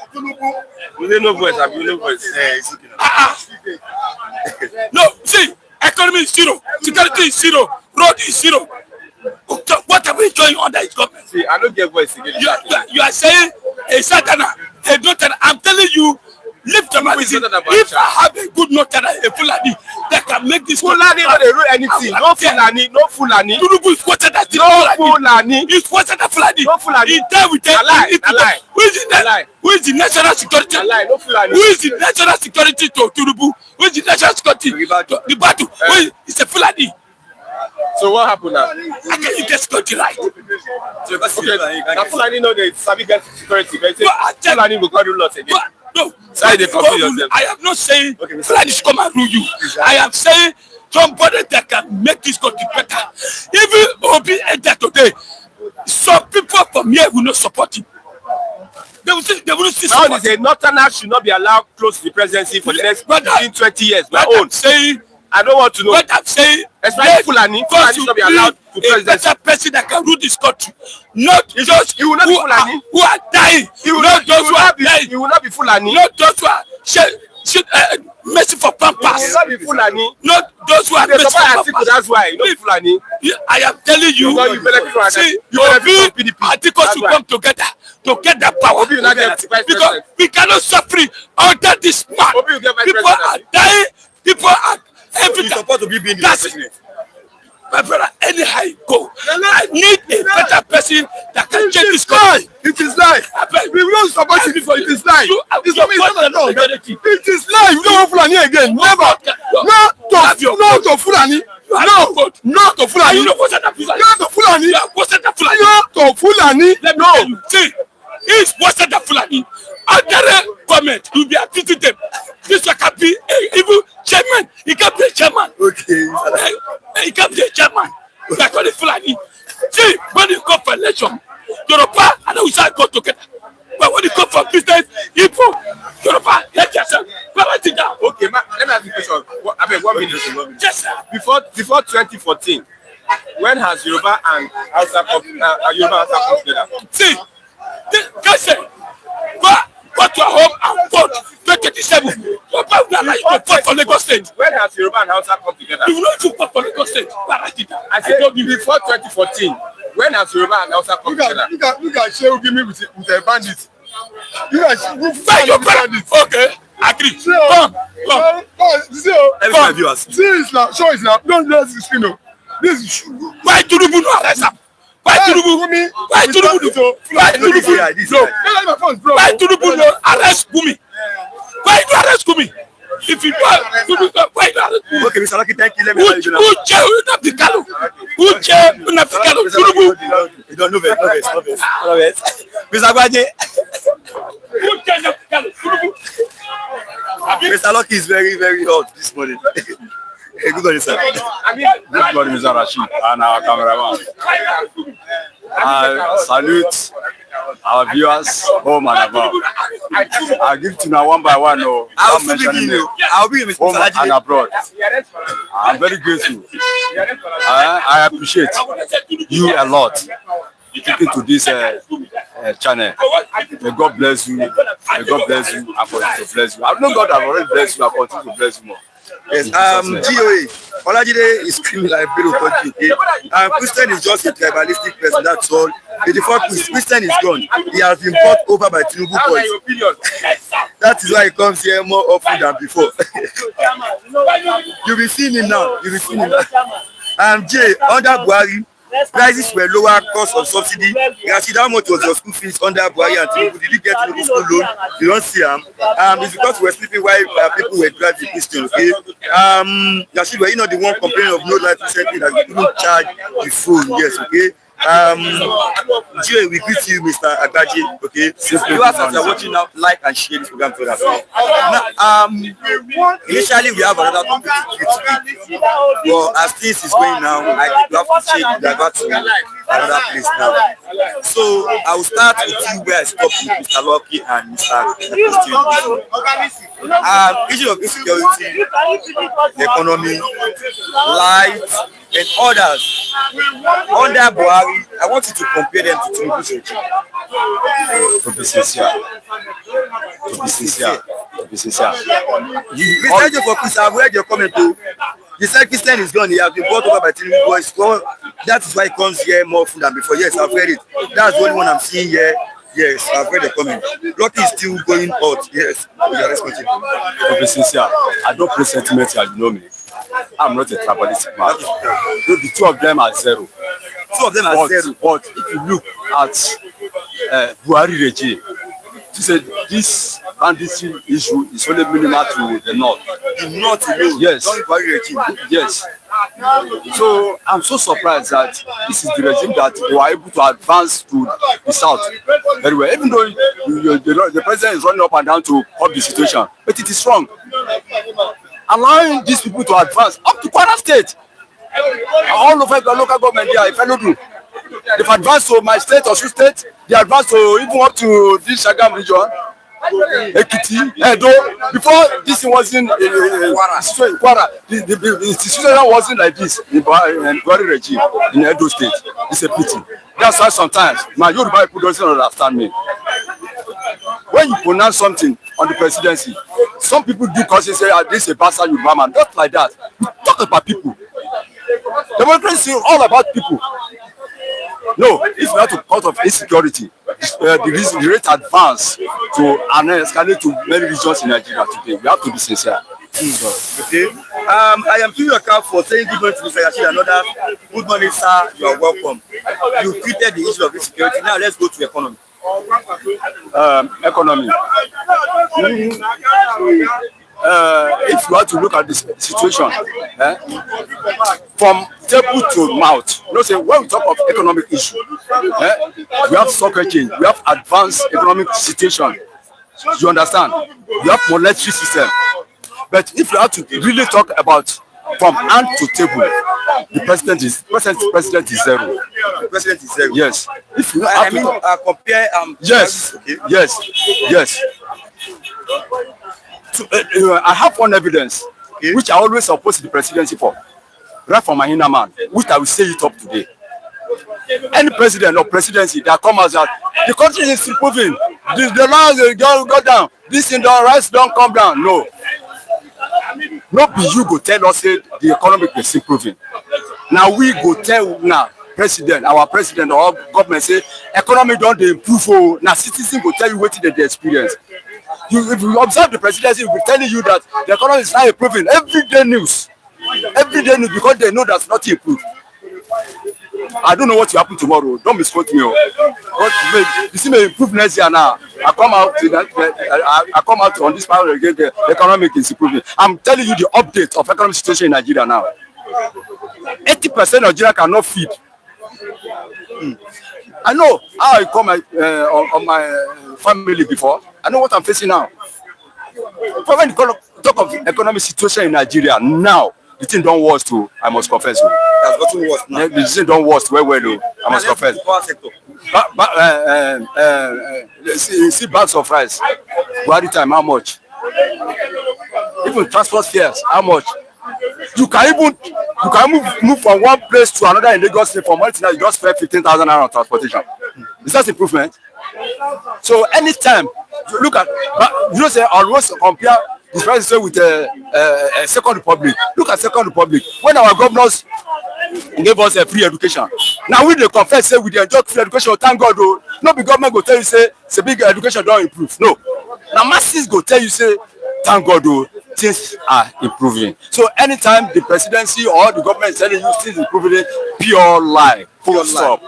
You no voice. You no voice. It's okay now. No, see, economy is zero. Security is zero. Road is zero. What are we doing under his government? See, I don't get voice again. You are saying a Satana, a Notana. I'm telling you, lift the man. If I have a good Notana, a Fulani, that can make this Fulani no dey rule anything. No Fulani. Tinubu is worse than No Fulani. He's worse than Fulani. No Fulani. He died with A lie. Who is the national security? No Fulani. Who is the national security to Tinubu? Who is the national security? The battle. It's a Fulani. So what happened now? How can you get security right? Okay, now Fulani know they sabi get security. But But Fulani will come rule us again. No. Sorry, they confuse yourself. I am not saying Fulani should come and rule you. I am saying somebody that can make this country better. Even Obi enter today, some people from here will not support him. They will see My own support is a northerner should not be allowed close to the presidency for the next 20 years. My What own. I'm saying, I don't want to know. what I'm saying, Especially Fulani. Fulani should not be allowed to a presidency. better person that can rule this country. Not just he will not be Fulani. who are dying. Not those who are dying. He will not be Fulani. Not those who are mercy for He will pampas. not be Fulani. Not those who are They mercy support for Atiku, pampas. that's why. You know Fulani. I am telling you, You benefit from see, you benefit Obi from PDP. Atiku That's should why. come together to get that power. Obi will not get vice Because president. we cannot suffer under this man. Obi will get vice People are president. dying. People are You everything. support to be being the That's president. My brother, anyhow you go, I need a better person that can change this country. It is life. We don't support it before. It is life. It is life. It is life. You don't want Fulani again. Never. No to Fulani. No to Fulani. No to Fulani. No to Fulani. Let me tell you. See, he's worse than Fulani. Under comment, you'll be accusing them. This can be even chairman. He can be a chairman. Okay. He can be a chairman. They call it Fulani. See, when you come for election, Yoruba and Hausa go together. But when you come for business, Igbo, Yoruba, let yourself. Balance it down. Okay, let me ask you a question. I mean, 1 minute. Yes, sir. Before 2014, when has Yoruba and Hausa come together? See, can say, go to a home and vote 2027. Yoruba will allow you to vote for Lagos State. When has Yoruba and Hausa come together? You will not vote for Lagos State. Balance it down. I said before 2014. When has Yoruba and Hausa come together? You can share with me with a bandit. You can find your bandit. Okay, agree. Come. Every viewers. See it's now. Show it now. Don't let this screen. This. Why do you no arrest him? Why do you? Why do you? Why do you no arrest Gumi? Why do you arrest Gumi? If you why do you? Okay, Mr. Lucky, thank you. Let me tell you now. You don't know it. Mr. Agbaje. Mr. Lucky is very, very hot this morning. Hey, good morning, sir. Good morning, Mr. Rashid, and our cameraman. I salute our viewers home and above. I give to now one by one. I'll be with home Mr. and abroad. I'm very grateful. I appreciate you a lot. Taking to this channel. May God bless you. May God bless you and continue to bless you. I know God have already blessed you and continue to bless you more. Yes, GOA. Olajide is screaming like Bill Kogi. Christian is just a tribalistic person, that's all. The fact is, Christian is gone. He has been bought over by Tinubu boys. That is why he comes here more often than before. You'll be seeing him now. Jay, under Buhari, prices were lower, cost of subsidy. Rashid, how much was your school fees under Buhari and Tinubu? Did you get Tinubu school loan? You don't see them. It's because we were sleeping while people were driving Christian, okay? Rashid, were you not the one complaining of no light recently that you couldn't charge the phone? Yes, okay? We greet you, Mr. Agbaje, okay? Viewers that are watching now, like and share this program to us. Now, initially we have another topic to but as things is going now, I think we have to change to another place now. So I will start with you where I stopped with Mr. Lucky and Mr. Christian. Issue of insecurity, the economy, life, and others under Buhari, I want you to compare them to Tinubu's regime. To be sincere. Mr. Joseph Chris, I've read your comment too. You said Christian is gone, he has been brought over by Tinubu boys. That is why he comes here more often than before. Yes, I've read it. That's the only one I'm seeing here. Yes, I've read the comment. Lucky is still going out. Yes, let's continue. To be sincere, I don't play sentiment as you know me. I'm not a tribalistic man. The two of them are zero. But if you look at Buhari regime, this banditry issue is only minimal to the north. The north alone? Yes. Buhari regime? Yes. So I'm so surprised that this is the regime that they were able to advance to the south very well. Even though the president is running up and down to help the situation, but it is wrong. Allowing these people to advance up to Kwara State, all over the local government there, if I don't do, they've advanced to my state or state, they advanced to even up to this Shagam region, Ekiti, Edo. Before this was in Kwara, the situation wasn't like this in Buhari regime in Edo State. It's a pity. That's why sometimes my Yoruba people don't understand me. When you pronounce something on the presidency, some people do cause say, this is a bastard Yoruba man. Not like that. We talk about people. Democracy is all about people. No, if not to cause of insecurity, the rate advance to and escalate to many regions in Nigeria today. We have to be sincere. Okay. I am doing your account for saying good morning to Mr. Yashid and others. Good morning, sir. You are welcome. You treated the issue of insecurity. Now let's go to economy. Economy. If you want to look at this situation, from table to mouth, you know, say when we talk of economic issue, we have stock exchange, we have advanced economic situation. You understand? We have monetary system. But if you have to really talk about from hand to table, the president is zero. The president is zero. Yes. If you I mean, compare. Yes. Okay. Yes. So, I have one evidence, okay, which I always oppose the presidency for, right from my inner man, which I will say it up today. Any president or presidency that comes out that the country is improving, the laws don't go down, this in the rights don't come down. No be you go tell us say the economy is improving. Now we go tell our president or government say economy don't improve. Oh, now citizens go tell you what they experience. If you observe the presidency, will be telling you that the economy is not improving. Everyday news because they know that's not improved. I don't know what will happen tomorrow. Don't misquote me. But you see me improve next year now. I come out on this power again. The economic is improving. I'm telling you the update of economic situation in Nigeria now. 80% of Nigeria cannot feed. I know how I come on my family before. I know what I'm facing now. But when you talk of economic situation in Nigeria now, the thing don't worse too. I must confess. That's gotten worse now. The thing don't worse well. I must confess. See bags of rice. Buhari time, how much? Even transport fares, how much? You can move from one place to another in Lagos State from one to another. You just pay 15,000 naira on transportation. Is that improvement? So anytime you look at, you know, say always compare this president with Second Republic. Look at Second Republic. When our governors gave us a free education, now we dey confess say we dey enjoy free education. Thank God, though. No be government go tell you say big education don't improve. No, now masses go tell you say thank God, though, things are improving. So anytime the presidency or the government is telling you things improving, pure lie. Full stop.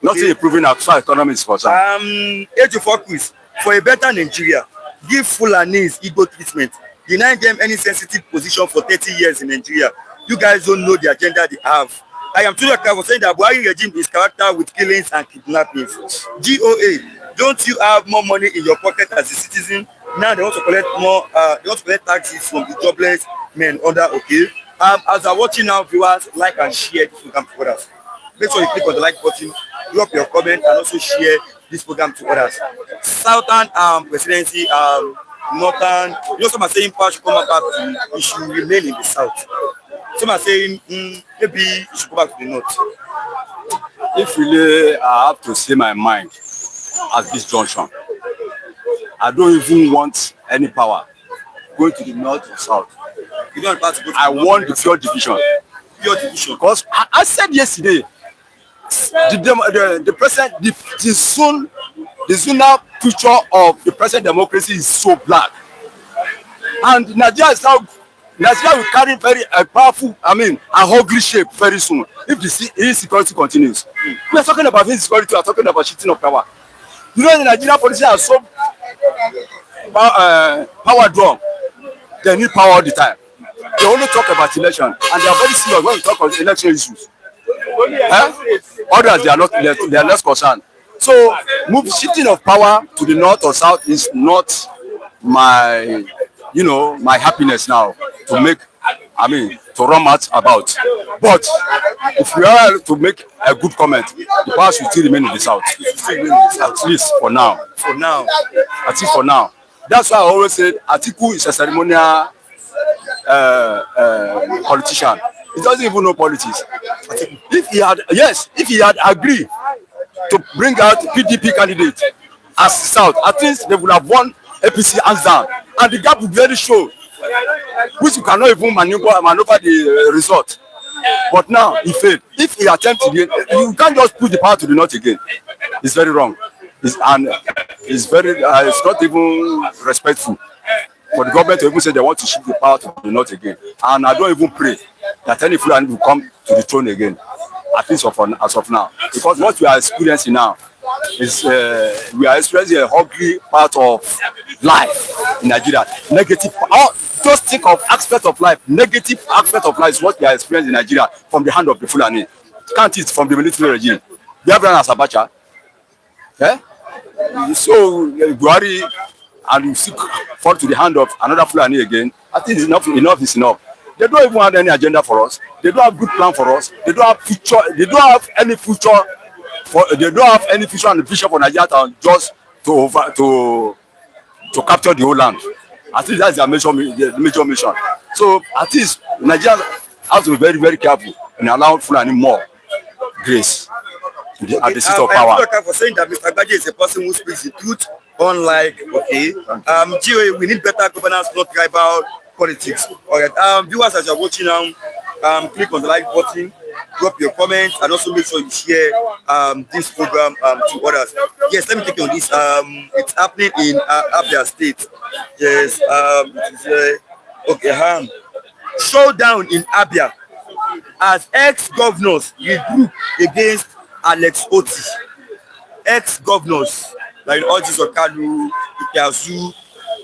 Nothing improving as far as economy is concerned. Age of quiz for a better Nigeria. Give Fulanis Igbo treatment. Deny them any sensitive position for 30 years in Nigeria. You guys don't know the agenda they have. I am truly saying that Buhari regime is character with killings and kidnappings. GOA, don't you have more money in your pocket as a citizen? Now they want to collect more. They want to collect taxes from the jobless men under. Okay. As I'm watching now, viewers, like and share this program to others. Make sure you click on the like button, drop your comment, and also share this program to others. Southern presidency, northern. You know, some are saying power should come back to, it should remain in the south. Some are saying maybe it should go back to the north. If really I have to say my mind at this junction, I don't even want any power going to the north or south. You don't want to go to I want the pure division. Pure division. Because I said yesterday, the president, the sooner future of the present democracy is so black, and Nigeria will carry very powerful, an ugly shape very soon if the insecurity continues. We are talking about insecurity. We are talking about shifting of power. You know, the Nigerian politicians are so power drunk. They need power all the time. They only talk about election, and they are very serious when we talk about election issues. Others, they are less concerned. So shifting of power to the north or south is not my happiness now to make, to run mad about. But if we are to make a good comment, the power should still remain in the south. At least for now. At least for now. That's why I always said Atiku is a ceremonial politician. He doesn't even know politics. If he had agreed to bring out PDP candidate as South, I think they would have won APC hands down, and the gap would very show, which you cannot even maneuver the result. But now he failed. If he attempts again, you can't just put the power to the north again. It's very wrong. It's not even respectful. for the government to even say they want to shift the power to the north again. And I don't even pray that any Fulani will come to the throne again, at least as of now. Because what we are experiencing now is we are experiencing a ugly part of life in Nigeria. Negative, just think of aspect of life, negative aspect of life is what we are experiencing in Nigeria from the hand of the Fulani. Can't it from the military regime? We have run as Abacha. Eh? So Buhari and you seek fall to the hand of another Fulani again. I think it's enough. Enough is enough. They don't even have any agenda for us. They don't have good plan for us. They don't have future. They don't have any future. They don't have any future and vision for Nigeria just to capture the whole land. I think that's their major mission. So at least Nigeria has to be very, very careful and allow Fulani more grace at the seat of power. I'm for saying that Mr. Gbaje is a person who speaks the truth, unlike GOA, we need better governance, not tribal politics. All right. Viewers, as you're watching now, click on the like button, drop your comments, and also make sure you share this program to others. Yes, let me take you on this. It's happening in Abia State. Yes. Showdown in Abia as ex-governors regroup against Alex Oti. Ex-governors like Orji Okalu, Ikeazu,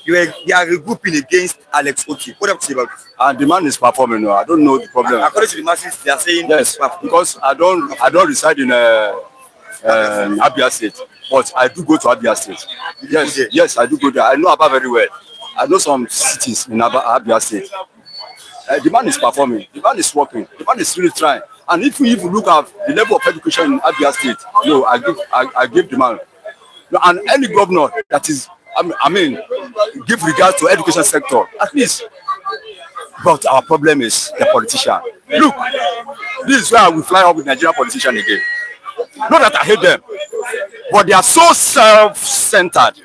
they are regrouping against Alex Oti. What do you say about this? And the man is performing. I don't know the problem. According to the masses, they are saying yes, because I don't reside in Abia State, but I do go to Abia State. Yes, I do go there. I know Abia very well. I know some cities in Abia State. The man is performing. The man is working. The man is really trying. And if you look at the level of education in Abia State, I give the man. And any governor that is, give regard to education sector, at least. But our problem is the politician. Look, this is where we fly up with Nigerian politician again. Not that I hate them, but they are so self-centered.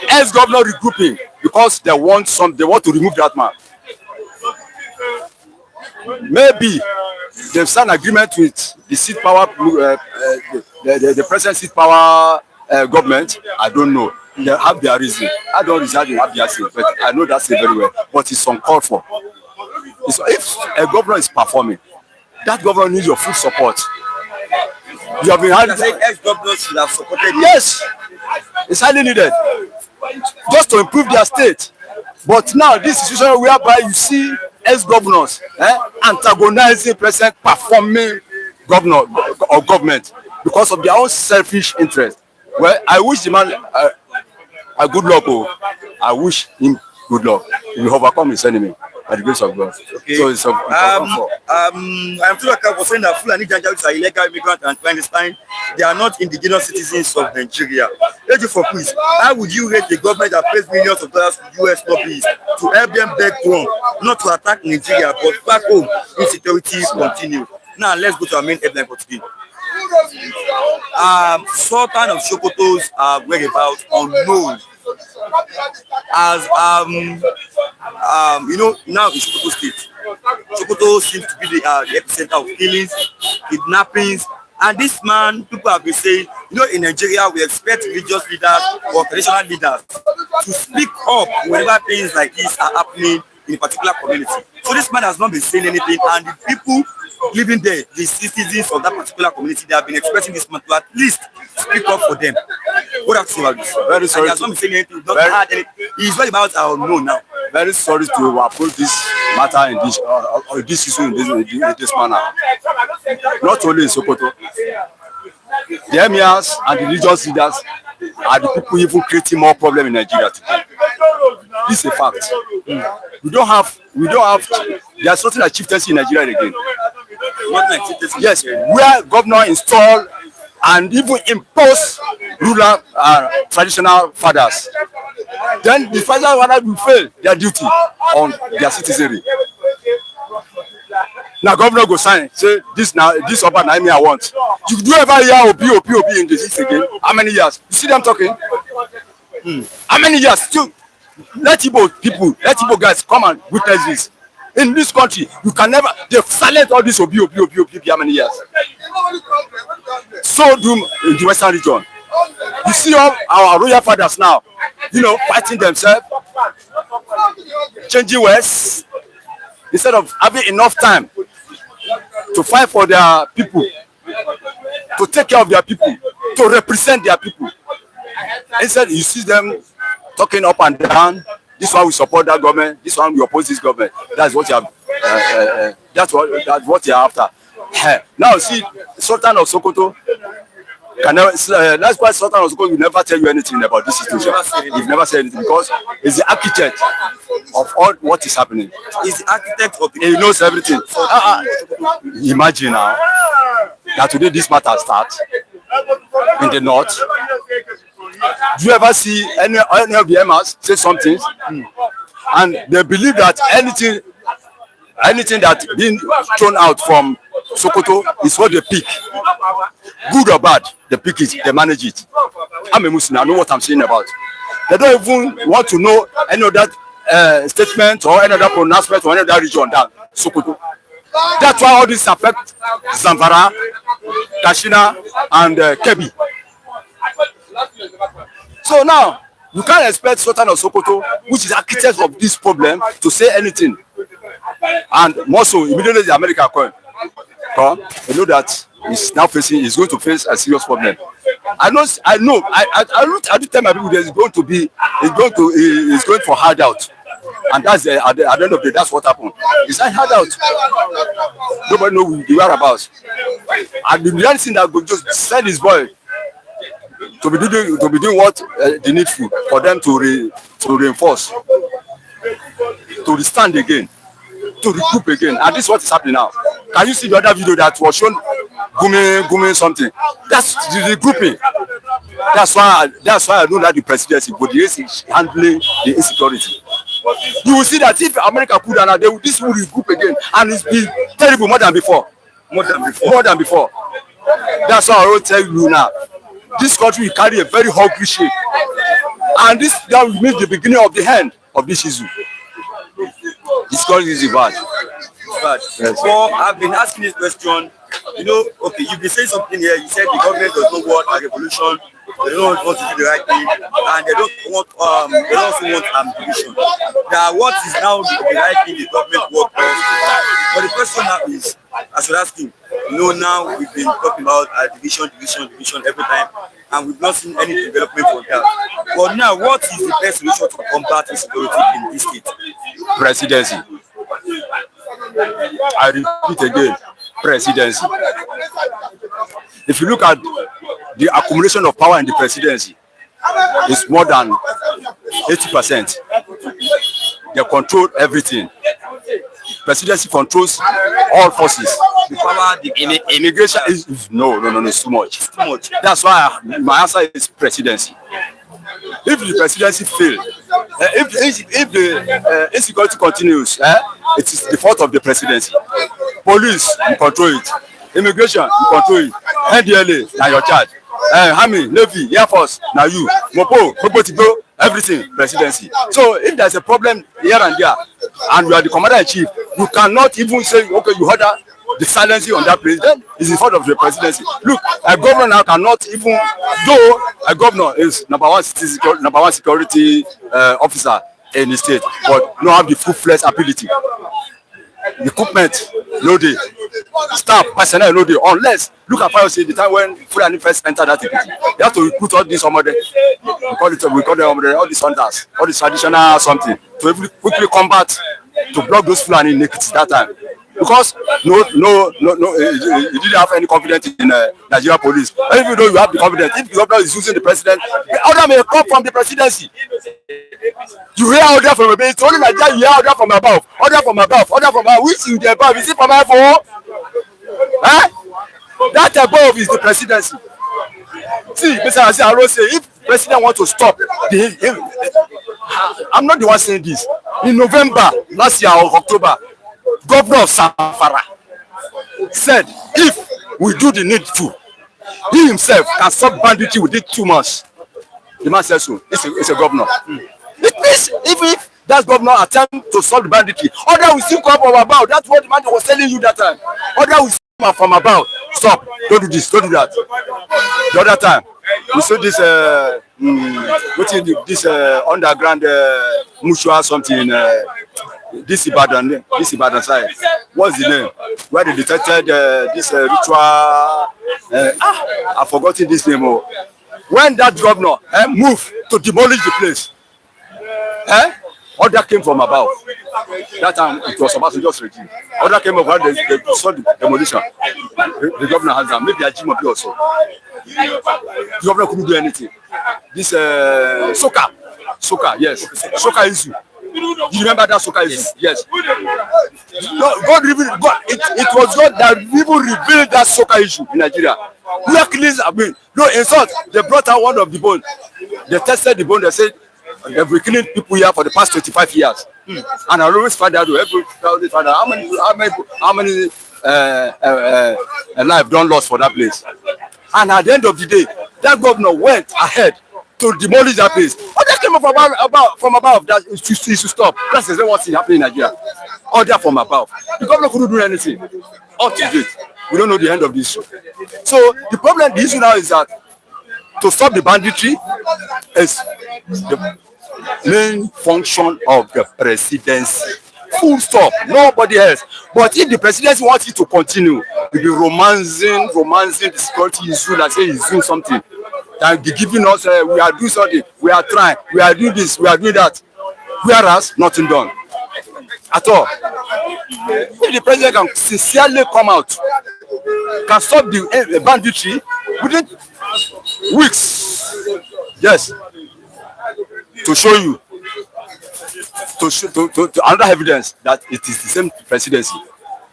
Ex-governor regrouping because they want to remove that man. Maybe they've signed agreement with the seat power, the present seat power government. I don't know. They have their reason. I don't reside in Abia State, but I know that state very well. But it's uncalled for. So if a governor is performing, that governor needs your full support. You have been having ex-governors should have supported you. Yes, it's highly needed just to improve their state. But now this situation whereby you see ex-governors antagonizing present performing governor or government because of their own selfish interest. Well, I wish the man a good luck. I wish him good luck. He will overcome his enemy by the grace of God. Okay. So it's I'm too for saying that Fulani Janjaweeds are illegal immigrants and clandestine. They are not indigenous citizens of Nigeria. Thank you for please. How would you rate the government that pays millions of dollars to US lobbyists to help them beg Trump not to attack Nigeria, but back home insecurity continue? Now let's go to our main headline for today. Sultan of Sokoto's whereabouts unknown. As now in Sokoto State, Sokoto seems to be the epicenter of killings, kidnappings, and this man, people have been saying, in Nigeria we expect religious leaders or traditional leaders to speak up whenever things like this are happening in a particular community. So this man has not been saying anything, and the people living there, the citizens of that particular community, they have been expecting this man to at least speak up for them. What have to say about this? Very sorry. And he has not been saying anything. He's very about our known now. Very sorry to approach this matter in this issue in this manner. Not only in Sokoto, the emirs and the religious leaders are the people even creating more problem in Nigeria today. This is a fact. We don't have. There's something like chieftaincy in Nigeria again. What like chieftaincy? Yes, where governor install and even impose ruler traditional fathers. Then the traditional fathers will fail their duty on their citizenry. Now governor go sign, say this urban I want. You do ever hear OP in this again? How many years? You see them talking? How many years? Let Igbo guys come and witness this. In this country, you can never, they've silent all this OP, how many years? So do in the Western region. You see all our royal fathers now, fighting themselves. changing words, instead of having enough time to fight for their people, to take care of their people, to represent their people. Instead, you see them talking up and down. This one we support that government. This one we oppose this government. That's what you have. That's what you're after. Now see, Sultan of Sokoto. That's why Sultan of Sokoto will never tell you anything about this situation. He'll never say anything because he's the architect of all what is happening. He's the architect of He knows everything. Imagine now that today this matter starts in the north. Do you ever see any of the emas say something? And they believe that anything that being thrown out from Sokoto is what they pick. Good or bad, they pick it, they manage it. I'm a Muslim, I know what I'm saying about. They don't even want to know any of that statement or any other pronouncement or any other region than Sokoto. That's why all this affect Zamfara, Kashina, and Kebbi. So now, you can't expect Sultan of Sokoto, which is architect of this problem, to say anything. And more so, immediately the American come, you know that he's going to face a serious problem. I do tell my people that he's going for hard out. And that's at the end of the day, that's what happened. It's a hard out. Nobody knows the whereabouts. And the only thing that could just send his boy to be doing what they needful for them to reinforce, to stand again, to regroup again. And this is what is happening now. Can you see the other video that was shown Gumi something? That's the regrouping. That's why I know that the presidency, but the AC is handling the insecurity. You will see that if America put down, this will regroup again, and it's been terrible more than before. More than before. That's why I will tell you now. This country will carry a very ugly shape, and that will mean the beginning of the end of this issue. This country is bad. Yes. So I've been asking this question. You know, okay, you've been saying something here. You said the government does not want a revolution. They don't want to do the right thing, and they don't also want division. That what is now the right thing the government wants us to do. But the question now is, as you're asking, now we've been talking about division every time, and we've not seen any development for that. But now, what is the best solution to combat insecurity in this state? Presidency. I repeat again, presidency. If you look at the accumulation of power in the presidency, it's more than 80%. They control everything. Presidency controls all forces. The power, the immigration is no, it's too much. It's too much. That's why my answer is presidency. If the presidency fails, if the insecurity continues, it is the fault of the presidency. Police, you control it. Immigration, you control it. NDLA, now your charge. Army, Navy, Air Force, now you. Mopo, everything, presidency. So if there's a problem here and there, and you are the commander-in-chief, you cannot even say, okay, you order the silencing on that place. Then it's in front of the presidency. Look, a governor now cannot even, though a governor is number one security officer in the state, but not have the full-fledged ability. Equipment, no day. Staff, personnel, no day. Unless, look at how you see the time when Fulani first entered that activity. They have to recruit all these somebody. We call them all these hunters, all these traditional something, to quickly combat, to block those Fulani naked that time. Because no, you didn't have any confidence in Nigeria police. Even though you have the confidence, if the governor is using the president, the order may come from the presidency. You hear order from above. It's only Nigeria you hear order from above. Order from above. Which is the above? Is it from above? That above is the presidency. See, Mr. Aro say if president wants to stop, I'm not the one saying this. In November last year or October, Governor of Zamfara said if we do the needful, he himself can stop banditry within 2 months. The man says so. It's a governor. It means if that governor attempt to solve the banditry, order will still come from about. That's what the man was telling you that time. Order will still come from about. Stop. Don't do this. Don't do that. The other time, we saw this What is this underground mutual something? This Ibadan side. What's the name? Where they detected this ritual? I've forgotten this name. Oh. When that governor moved to demolish the place, order came from above. That time it was about to just regime. Order came over, they saw the demolition. The governor has done. Maybe Ajimobi also. The governor couldn't do anything. This Soka, yes. Soka issue. You remember that Soka issue? Yes. God revealed, it was God that even revealed that Soka issue in Nigeria. No insult. They brought out one of the bone. They tested the bone. They said they've been killing people here for the past 25 years. And I always find out how many lives done lost for that place. And at the end of the day, that governor went ahead to demolish that place. Order came from above that it should stop. That's exactly what's happening in Nigeria. Order from above. The governor couldn't do anything. Up to date, we don't know the end of this. So the issue now is that to stop the banditry is the main function of the presidency. Full stop. Nobody else. But if the presidency wants it to continue, we'll be romancing the security issue and say he's doing something. And giving us, we are doing something, we are trying, we are doing this, we are doing that. Whereas nothing done at all. If the president can sincerely come out, can stop the banditry within weeks, yes, to show you, to another evidence that it is the same presidency.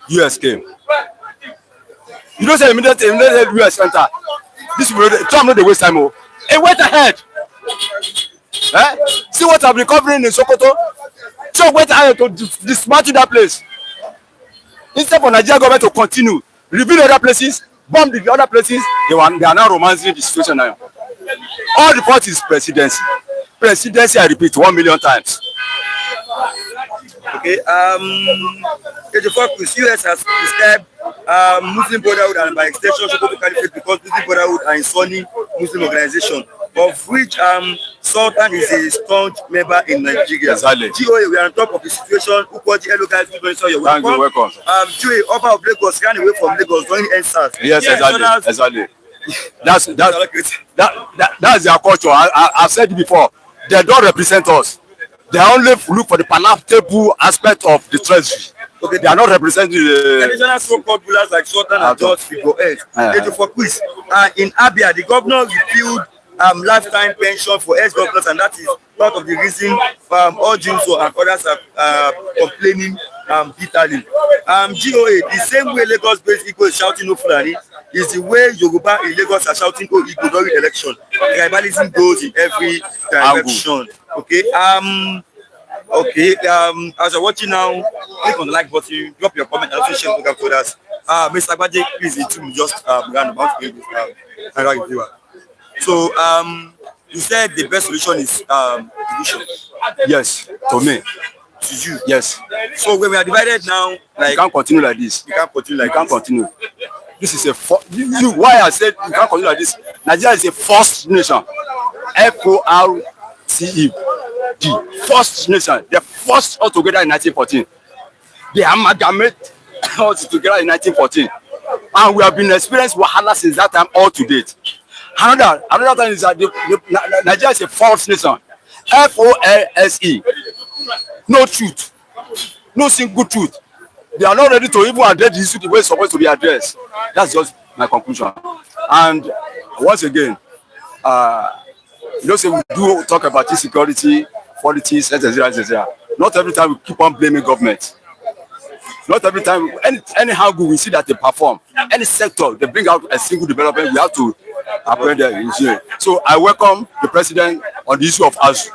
US came. You don't say immediately US enter. This will Trump not the waste time. Oh, it went ahead. See what I've been covering in Sokoto. Trump went ahead to dismantle that place. Instead for Nigeria government to continue, reveal other places, bomb the other places, they are now romancing the situation now. All the part is presidency. Presidency, I repeat 1 million times. Okay, the US has prescribed Muslim Brotherhood and by extension Sokoto Caliphate because Muslim Brotherhood are a Sunni Muslim organization, of which Sultan is a staunch member in Nigeria. Exactly. GOA, we are on top of the situation. Who called the hello guys? You're welcome. Thank you, welcome. GOA, Oba of Lagos, ran away from Lagos during NSAS. Yes, exactly. That's their culture. I've said it before. They don't represent us. They only look for the palatable aspect of the treasury. Okay, they are not representing the traditional so-called rulers like Sultan and George figureheads. For quiz, in Abia, the governor repealed lifetime pension for ex-governors, and that is part of the reason all Jinso and others are complaining bitterly. GOA, the same way Lagos-based Igbo is shouting no Fulani is the way Yoruba in Lagos are shouting oh Igbo during election. Tribalism goes in every direction. Okay. As you're watching now, click on the like button, drop your comment, and also share the program with us. Mr. Agbaje, please, to just round about to viewer. So, you said the best solution is division. Yes, to me. To you. Yes. So when we are divided now, like you can't continue like this. You can't continue like you can't continue. This is why I said you can't continue like this. Nigeria is a first nation. FORCED. First nation. The first all together in 1914. They amalgamate all together in 1914. And we have been experiencing wahala since that time all to date. Another thing is that Nigeria is a false nation. FOLSE. No truth. No single truth. They are not ready to even address the issue the way it's supposed to be addressed. That's just my conclusion. And once again, say we do talk about insecurity, politics, etc. Not every time we keep on blaming government. Not every time, anyhow we see that they perform. Any sector, they bring out a single development, we have to apprehend the So I welcome the president on the issue of ASU.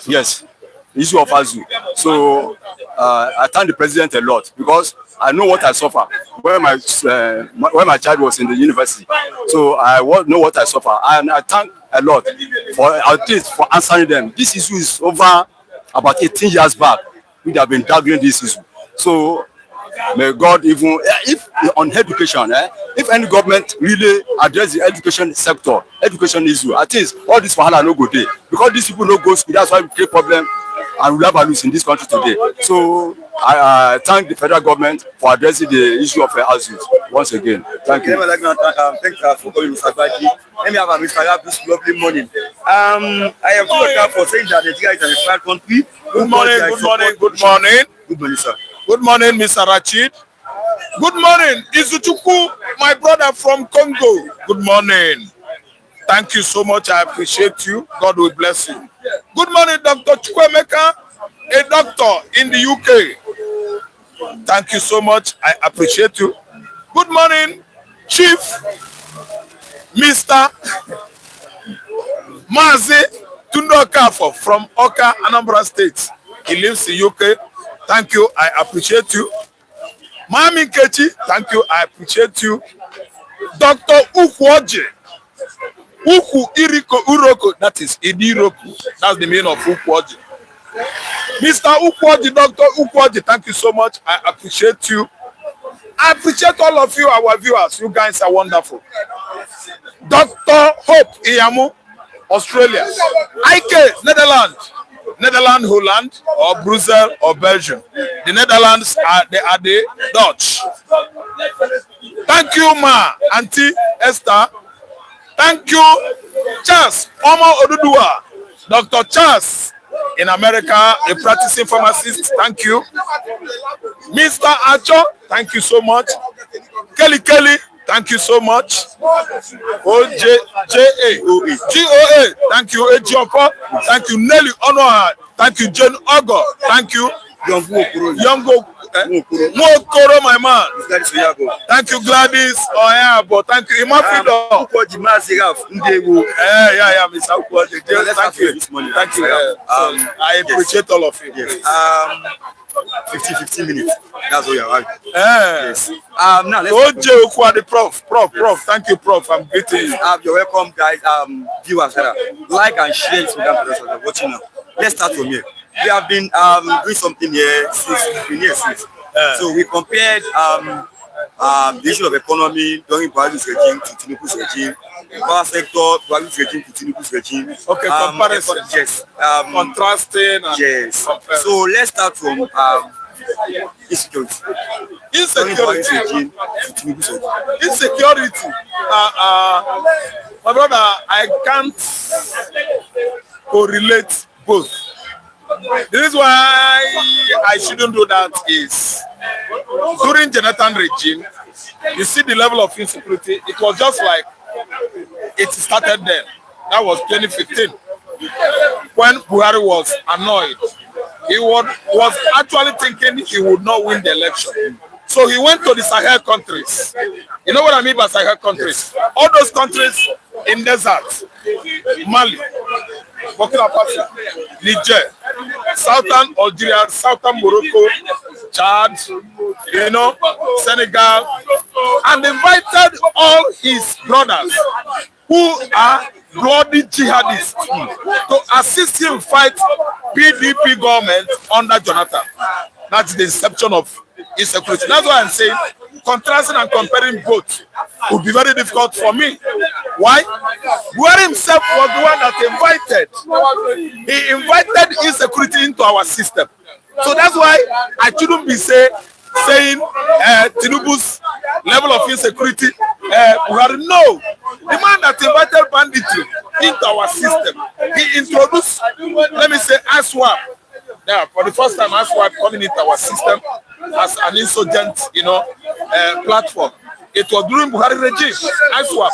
Yes, the issue of ASU. So I thank the president a lot because I know what I suffer when my child was in the university. So I know what I suffer, and I thank a lot for at least for answering them. This issue is over about 18 years back. We have been tackling this issue. So may God even, if on education, if any government really address the education sector, education issue, at least all this wahala no go there. Because these people no go school, that's why we create problem and we have a lose in this country today. So I thank the federal government for addressing the issue of housing once again. Thank you. Thank you for coming, Mr. Baji. Let me have a Mr. Rab this lovely morning. I am so for saying that Nigeria is an expired country. Good morning, good morning, good morning. Good morning, sir. Good morning, Mr. Rachid. Good morning, Izuchukwu, my brother from Congo. Good morning. Thank you so much. I appreciate you. God will bless you. Good morning, Dr. Chukwemeka, a doctor in the UK. Thank you so much. I appreciate you. Good morning, Chief Mr. Mazi Tundokafo from Oka, Anambra State. He lives in UK. Thank you. I appreciate you. Mami Kechi, thank you. I appreciate you. Dr. Ukwoje. Uku Iriko Uroko, that is Idiroku. That's the meaning of Ukwoje. Mr. Ukwoje, Dr. Ukwoje, thank you so much. I appreciate you. I appreciate all of you, our viewers. You guys are wonderful. Dr. Hope Iyamu, Australia. IK, Netherlands. Netherlands, Holland, or Brussels, or Belgium. The Netherlands are the Dutch. Thank you, Ma, Auntie Esther. Thank you, Charles Omo Odudua, Dr. Charles in America, a practicing pharmacist. Thank you. Mr. Acho, thank you so much. Kelly, thank you so much. G-O-A, thank you. Ejiopo, thank you. Nelly Onoha, thank you. Jane Ogo, thank you. Yongo Mokoro, my man. Thank you, Gladys. Oh yeah, but thank you, Imafido. Yeah, Mr. Ukwoji. Thank you. Thank you. I appreciate all of you. Yes. 15 minutes. That's what you're having. Yes. Now let's OJ Ukwa, the prof. Thank you, prof. I'm greeting you. You're welcome, guys. Viewers, like and share this program for those who are watching now. Let's start from here. We have been doing something here since. So we compared the issue of economy during Buhari's regime to Tinubu's regime, power sector, Buhari's regime to Tinubu's regime. Okay, comparison. Yes. Contrasting. And yes. comparing. So let's start from insecurity. Insecurity. Insecurity. My brother, I can't correlate both. The reason why I shouldn't do that is during Jonathan regime, you see the level of insecurity. It was just like it started then. That was 2015 when Buhari was annoyed. He was actually thinking he would not win the election. So he went to the Sahel countries. You know what I mean by Sahel countries? Yes. All those countries in desert, Mali, Burkina Faso, Niger, southern Algeria, southern Morocco, Chad, Senegal, and invited all his brothers who are bloody jihadists to assist him fight PDP government under Jonathan. That's the inception of insecurity. That's why I'm saying contrasting and comparing both would be very difficult for me. Why? Buhari himself was the one that invited. He invited insecurity into our system. So that's why I shouldn't be saying Tinubu's level of insecurity. Buhari, no. The man that invited banditry into our system, he introduced, let me say, Iswap. Yeah, for the first time, Iswap coming into our system as an insurgent, platform. It was during Buhari regime, Iswap.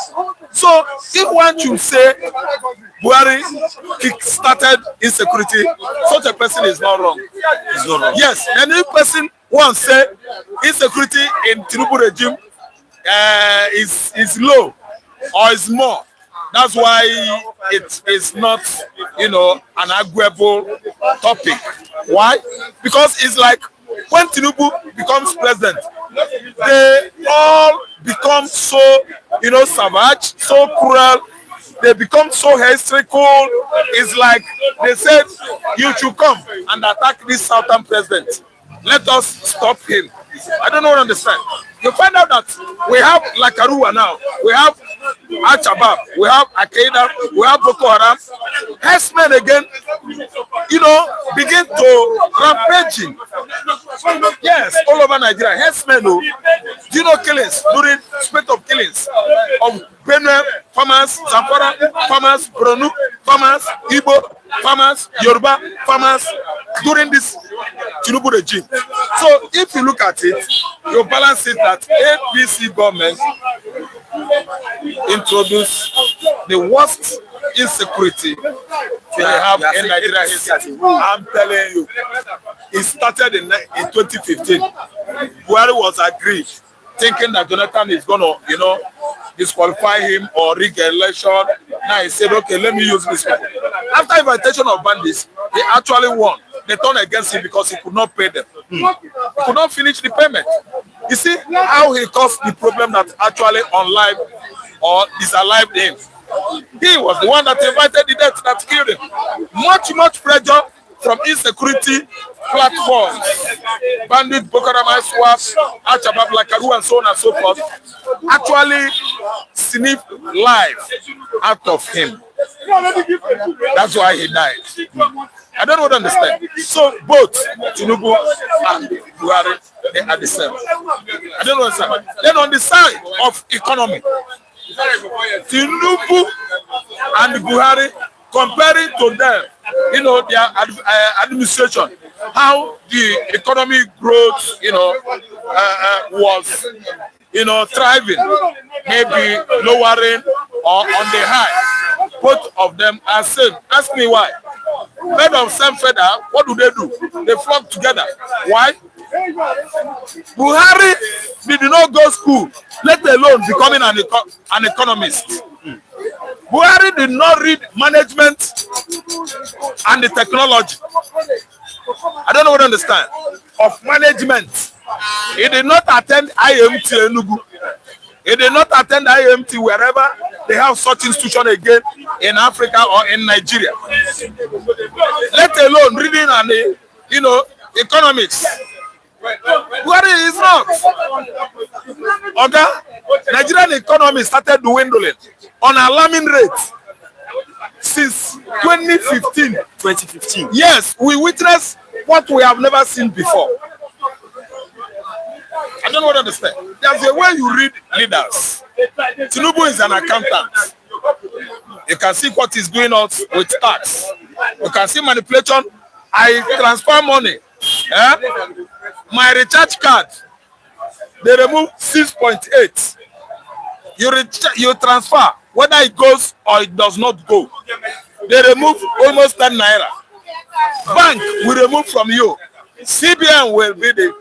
So if one should say Buhari kick-started insecurity, such a person is not wrong. It's not wrong. Yes, and if person wants to say insecurity in Tinubu regime is low or is more, that's why it is not, an arguable topic. Why? Because it's like when Tinubu becomes president, they all become so, savage, so cruel. They become so hysterical. It's like they said, you should come and attack this southern president. Let us stop him. I don't know what I understand. You find out that we have Lakarua now, we have Al-Shabaab, we have Al-Qaeda, we have Boko Haram. Herdsmen again, begin to rampaging. Yes, all over Nigeria. Herdsmen, do you know killings during spate of killings of Benue farmers, Zamfara farmers, Borno farmers, Igbo farmers, Yoruba farmers during this Tinubu regime. So if you look at it, you balance it that APC government introduced the worst insecurity they have in Nigeria history. I'm telling you, it started in 2015. Buhari was agreed, thinking that Jonathan is going to, disqualify him or rig election. Now he said, okay, let me use this one. After invitation of bandits, they actually won. They turned against him because he could not pay them. He could not finish the payment. You see how he caused the problem that actually unlived or disalived him. He was the one that invited the death that killed him. Much pressure from insecurity platforms, bandit, Boko Haram, Iswap, Al-Shabaab, Lakaru, and so on and so forth, actually sniffed life out of him. That's why he died. I don't want to understand. So both Tinubu and Buhari, they are the same. I don't understand. Then on the side of economy, Tinubu and Buhari, comparing to them, their administration, how the economic growth, was, thriving, maybe lowering or on the high. Both of them are same. Ask me why. Men of same feather, what do? They flock together. Why? Buhari did not go school, let alone becoming an economist. Buhari did not read management and the technology. I don't know what I understand. Of management. He did not attend IMT Enugu. He did not attend IMT wherever they have such institution again in Africa or in Nigeria. Let alone reading and economics. Buhari is not. Nigerian economy started dwindling on alarming rates since 2015. 2015. Yes, we witnessed what we have never seen before. I don't want to understand. There's a way you read leaders. Tinubu is an accountant. You can see what is going on with tax. You can see manipulation. I transfer money. My recharge card, they remove 6.8. You transfer, whether it goes or it does not go. They remove almost 10 naira. Bank will remove from you. CBN will be the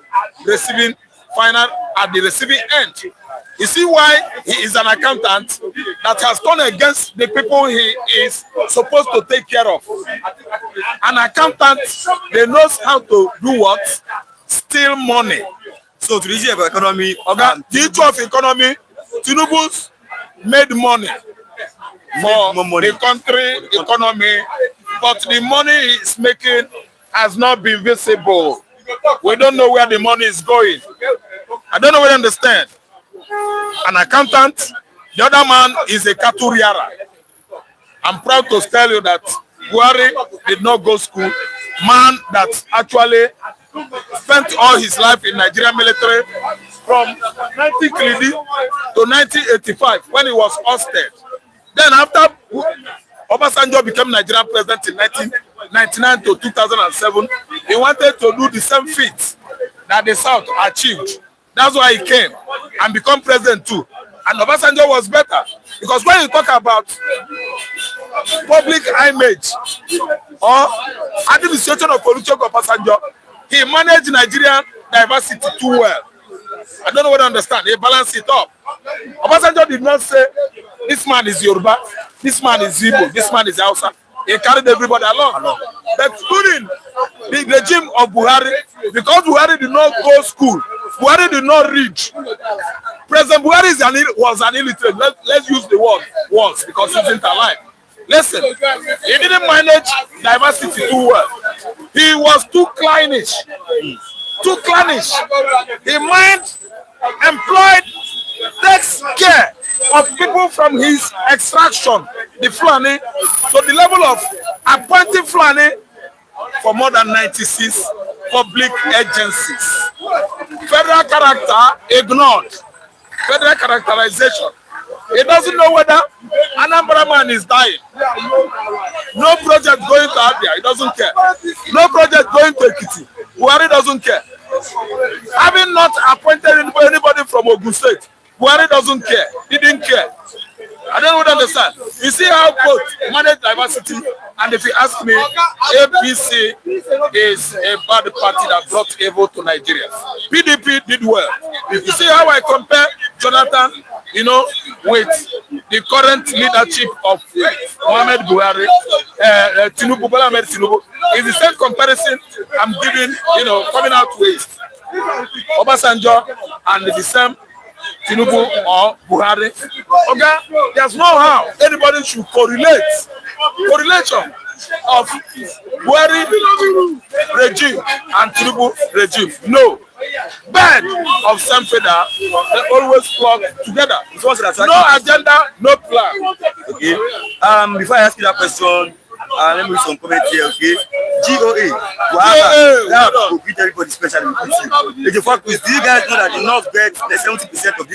receiving final at the receiving end. You see why he is an accountant that has turned against the people he is supposed to take care of. An accountant, they knows how to do what? Steal money. So to the issue of economy, The issue of economy, Tinubu's made money for the country economy, but the money he is making has not been visible. We don't know where the money is going. I don't know what I understand. An accountant, the other man is a caturiara. I'm proud to tell you that Buhari did not go school. Man that actually spent all his life in Nigerian military from 1980 to 1985 when he was ousted. Then after Obasanjo became Nigerian president in 1999 to 2007, he wanted to do the same feat that the South achieved. That's why he came and become president too. And Obasanjo was better. Because when you talk about public image or administration of Olusegun Obasanjo, he managed Nigerian diversity too well. I don't know what I understand. He balanced it up. Obasanjo did not say, this man is Yoruba, this man is Igbo, this man is Hausa. He carried everybody along. But during the regime of Buhari, because Buhari did not go to school, Buhari did not read. President Buhari was an illiterate. Let's use the word was because he isn't alive. Listen, he didn't manage diversity too well. He was too clannish. too clannish. The mind employed takes care of people from his extraction, the Fulani, to the level of appointing Fulani for more than 96 public agencies. Federal character ignored. Federal characterization. He doesn't know whether Anambra man is dying. No project going to Abia, he doesn't care. No project going to Ekiti, Buhari doesn't care. Having not appointed anybody from Ogun State, Buhari doesn't care. He didn't care. I don't understand. You see how both manage diversity, and if you ask me, APC is a bad party that brought evil to Nigeria. PDP did well. If you see how I compare Jonathan, with the current leadership of Mohamed Buhari, Tinubu, Bola Ahmed Tinubu, is the same comparison I'm giving, coming out with Obasanjo and the same Tinubu or Buhari. Okay, there's no how anybody should correlation of Buhari regime and Tinubu regime. No. Bed of some feather, they always flock together. No agenda, no plan. Okay. Before I ask you that question, let me read some comments here. Okay. GOA. Wow. Greet everybody, especially the fact is, do you guys know that the North gets the 70% of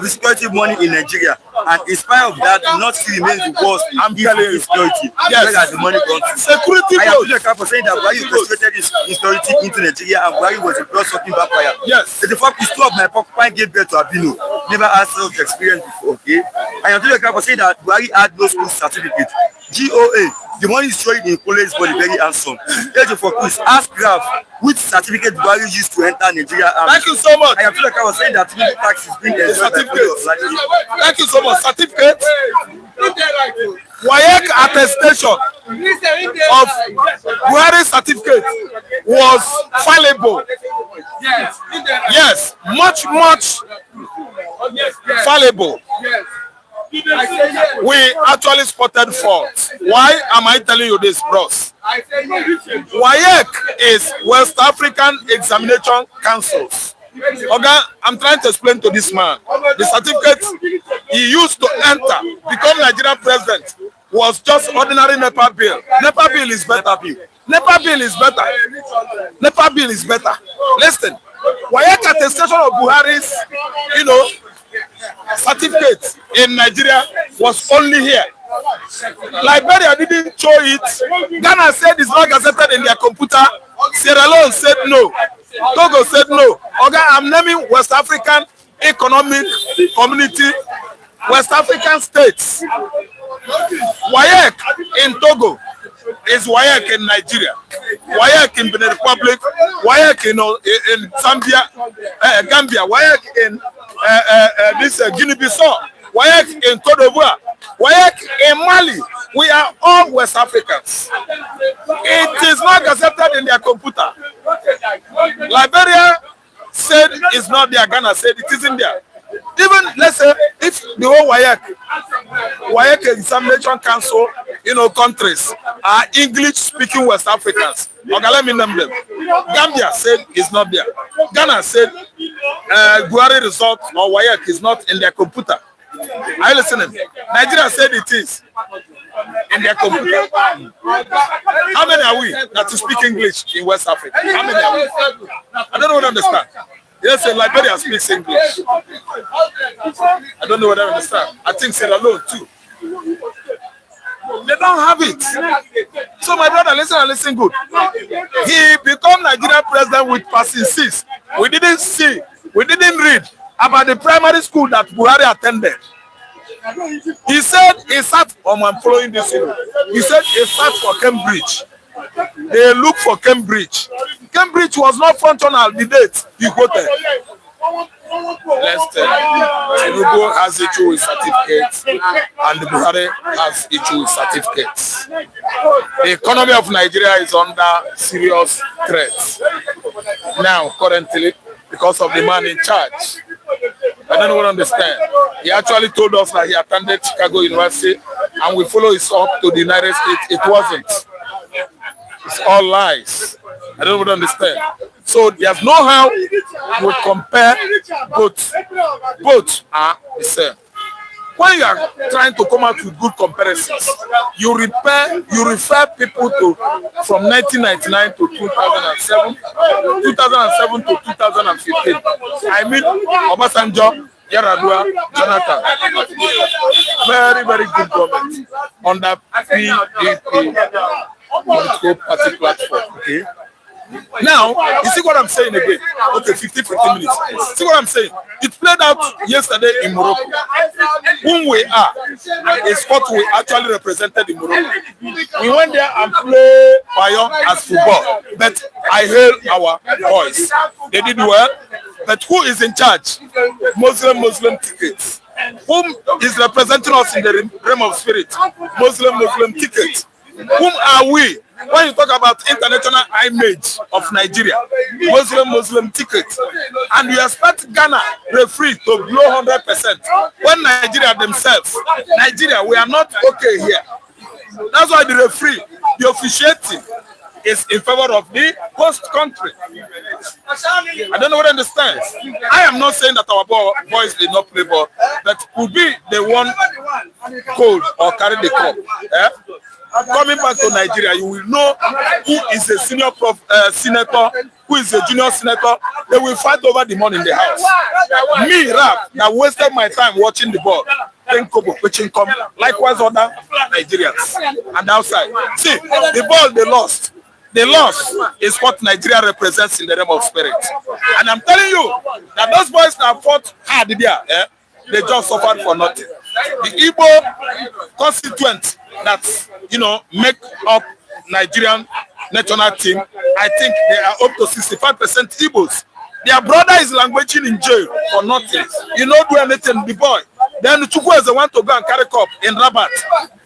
this security money in Nigeria, and in spite of that, the North still remains the worst. I'm telling you, insecurity. Yes. Where has the money gone to? Security. I am the for saying that Buhari concentrated this insecurity into Nigeria, and Buhari was a blood-sucking vampire. Yes. The fact is, two of my porcupine gave birth to Abino. Never had such experience before. Okay. I am the for saying that Buhari had no school certificate. GOA, the money is showing in college body very handsome. Thank you for please ask Graf which certificate Buhari used to enter Nigeria. Thank you so much. I am was saying that the tax is being certificate. Thank you so much. Certificate. WAEC attestation of Buhari certificate was fallible. Yes, much fallible. We actually spotted faults. Why am I telling you this, bros? WAEC is West African Examination Councils. Okay, I'm trying to explain to this man. The certificate he used to enter, become Nigerian president, was just ordinary NEPA bill. NEPA bill is better. NEPA bill is better. NEPA bill is better. Listen, WAEC attestation of Buhari's, certificate in Nigeria was only here. Liberia didn't show it. Ghana said it's not gazetted in their computer. Sierra Leone said no. Togo said no. Okay, I'm naming West African Economic Community, West African states. WAEC in Togo is WAEC in Nigeria, WAEC in Benin Republic, WAEC in Zambia, Gambia, WAEC in Guinea-Bissau, WAEC in Cote d'Ivoire, WAEC in Mali. We are all West Africans. It is not gazetted in their computer. Liberia said it's not there. Ghana said it isn't there. Even, let's say, if the whole WAEC Examination Council, countries are English-speaking West Africans. Okay, let me name them. Gambia said it's not there. Ghana said Buhari result or WAEC is not in their computer. Are you listening? Nigeria said it is in their computer. How many are we that speak English in West Africa? How many are we? I don't understand. Yes, Liberia speaks English. I don't know what I understand. I think Sierra Leone too. They don't have it. So my brother, listen good. He became Nigerian president with passing six. We didn't read about the primary school that Buhari attended. He said he sat, I'm following this. He said he sat for Cambridge. They look for Cambridge. Cambridge was not functional the date he quoted. Let's tell you, Tinubu has issue with certificates and Buhari has issue with certificates. The economy of Nigeria is under serious threat now, currently, because of the man in charge. I don't understand. He actually told us that he attended Chicago University and we follow his up to the United States. It wasn't. It's all lies. I don't understand. So there's no how we compare both. Both are the same. When you are trying to come out with good comparisons, you refer people to from 1999 to 2007, 2007 to 2015. I mean, Obasanjo, Yaradua, Jonathan. Very, very good government on that PDP political party platform. Okay. Now, you see what I'm saying again? Okay, 15 minutes. See what I'm saying? It played out yesterday in Morocco. Whom we are is what we actually represented in Morocco. We went there and played Bayon as football, but I hail our boys. They did well, but who is in charge? Muslim tickets. Whom is representing us in the realm of spirit? Muslim tickets. Whom are we? When you talk about international image of Nigeria, Muslim ticket, and you expect Ghana referee to blow 100%, when Nigeria themselves, Nigeria, we are not okay here. That's why the referee, the officiating, is in favor of the host country. I don't know what I understand. I am not saying that our boys did not play ball, but could be the one cold or carry the cup. Coming back to Nigeria, you will know who is a senior senator, who is a junior senator. They will fight over the money in the house. Me, Rap, that wasted my time watching the ball. Likewise, other Nigerians and outside. See, the ball they lost. The loss is what Nigeria represents in the realm of spirit. And I'm telling you that those boys that fought hard there, they just suffered for nothing. The Igbo constituent that, make up Nigerian national team, I think they are up to 65% Igbos. Their brother is languaging in jail for nothing. You don't do anything, the boy. Then Chukwueze want to go and carry cup in Rabat,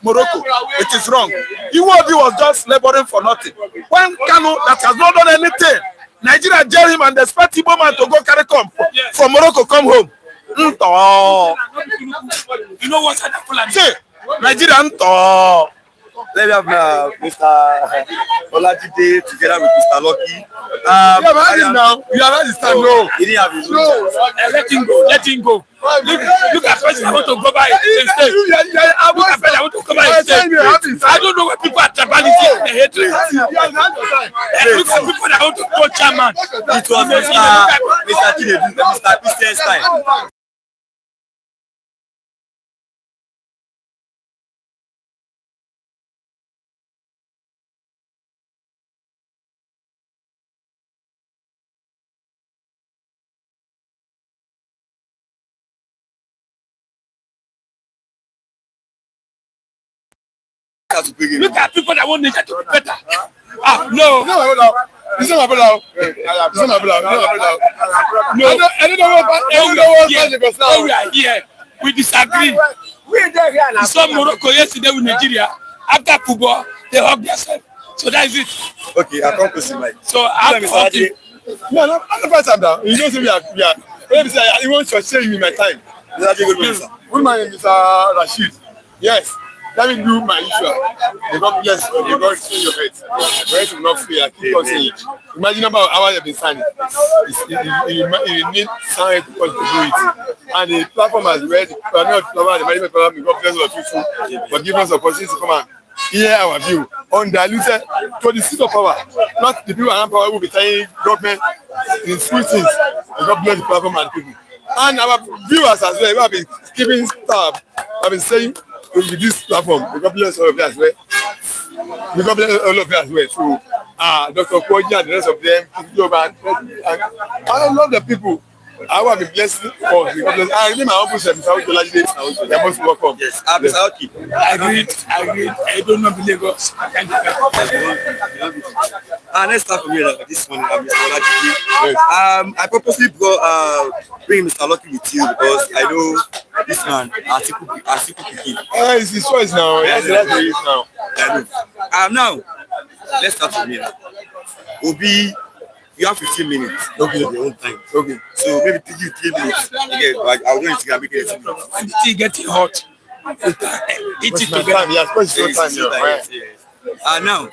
Morocco. It is wrong. Iwobi was just laboring for nothing. When Kanu, that has not done anything, Nigeria jail him and expect Igbo man to go carry cup from Morocco, come home. You know what's happening? See, Nigeria. Let me have Mr. Olajide together with Mr. Lucky. You have heard it now. You have heard it now. No. He didn't have his own chance. Let him go. Let him go. Look at person I want to go by instead. Look at person I want to go by instead. I don't know where people are tribalism and hatred. Look at people that want to go chairman. It was Mr. Chinedu, Mr. Christian Stein. Look at people that want Nigeria to be better. No. It's not my brother. It's not my brother. No. I don't know what we are here. We disagree. We saw Morocco yesterday with Nigeria. After football, they hug themselves. So that is it. Okay, I come to see Mike. So I'm talking. No, I'm the first time now. You don't see me. Let me say, I want to share me my time. Good morning, Mr. Rashid. Yes. Let me do my usual. May God bless you. May God fill your head. Your head will not fail. I keep on saying it. Imagine how many hours you've been signing. You need sign to do it. And the platform has read, the management platform, may God bless all of you too, for giving us the opportunity to come and hear our view. Undiluted to the seat of power. Not the people around power who will be telling government in school things. May God bless the platform and people. And our viewers as well, who have been keeping tab, have been saying, with this platform, God bless all of you as well. God bless all of you as well. So, Dr. Koji and the rest of them, and I love the people. I want to be blessed for I remember my uncle said, Mr. Olajide, they most welcome. Yes, Mr. Oki. I read. I don't know the Lagos. Thank you. Let's start from here this morning, Mr. Olajide. Yes. I purposely bring Mr. Lucky with you because I know this man, Atiku Piki. It's his choice now. Yes, that's what it is now. I know. Now, let's start from here. Obi, you have 15 minutes. Okay. Your own time. Okay. So maybe give you 3 minutes. Okay, like I'll do it to make it 18 minutes. And the tea getting hot. Eat it together. Yes, because it's your time. Yes. Now,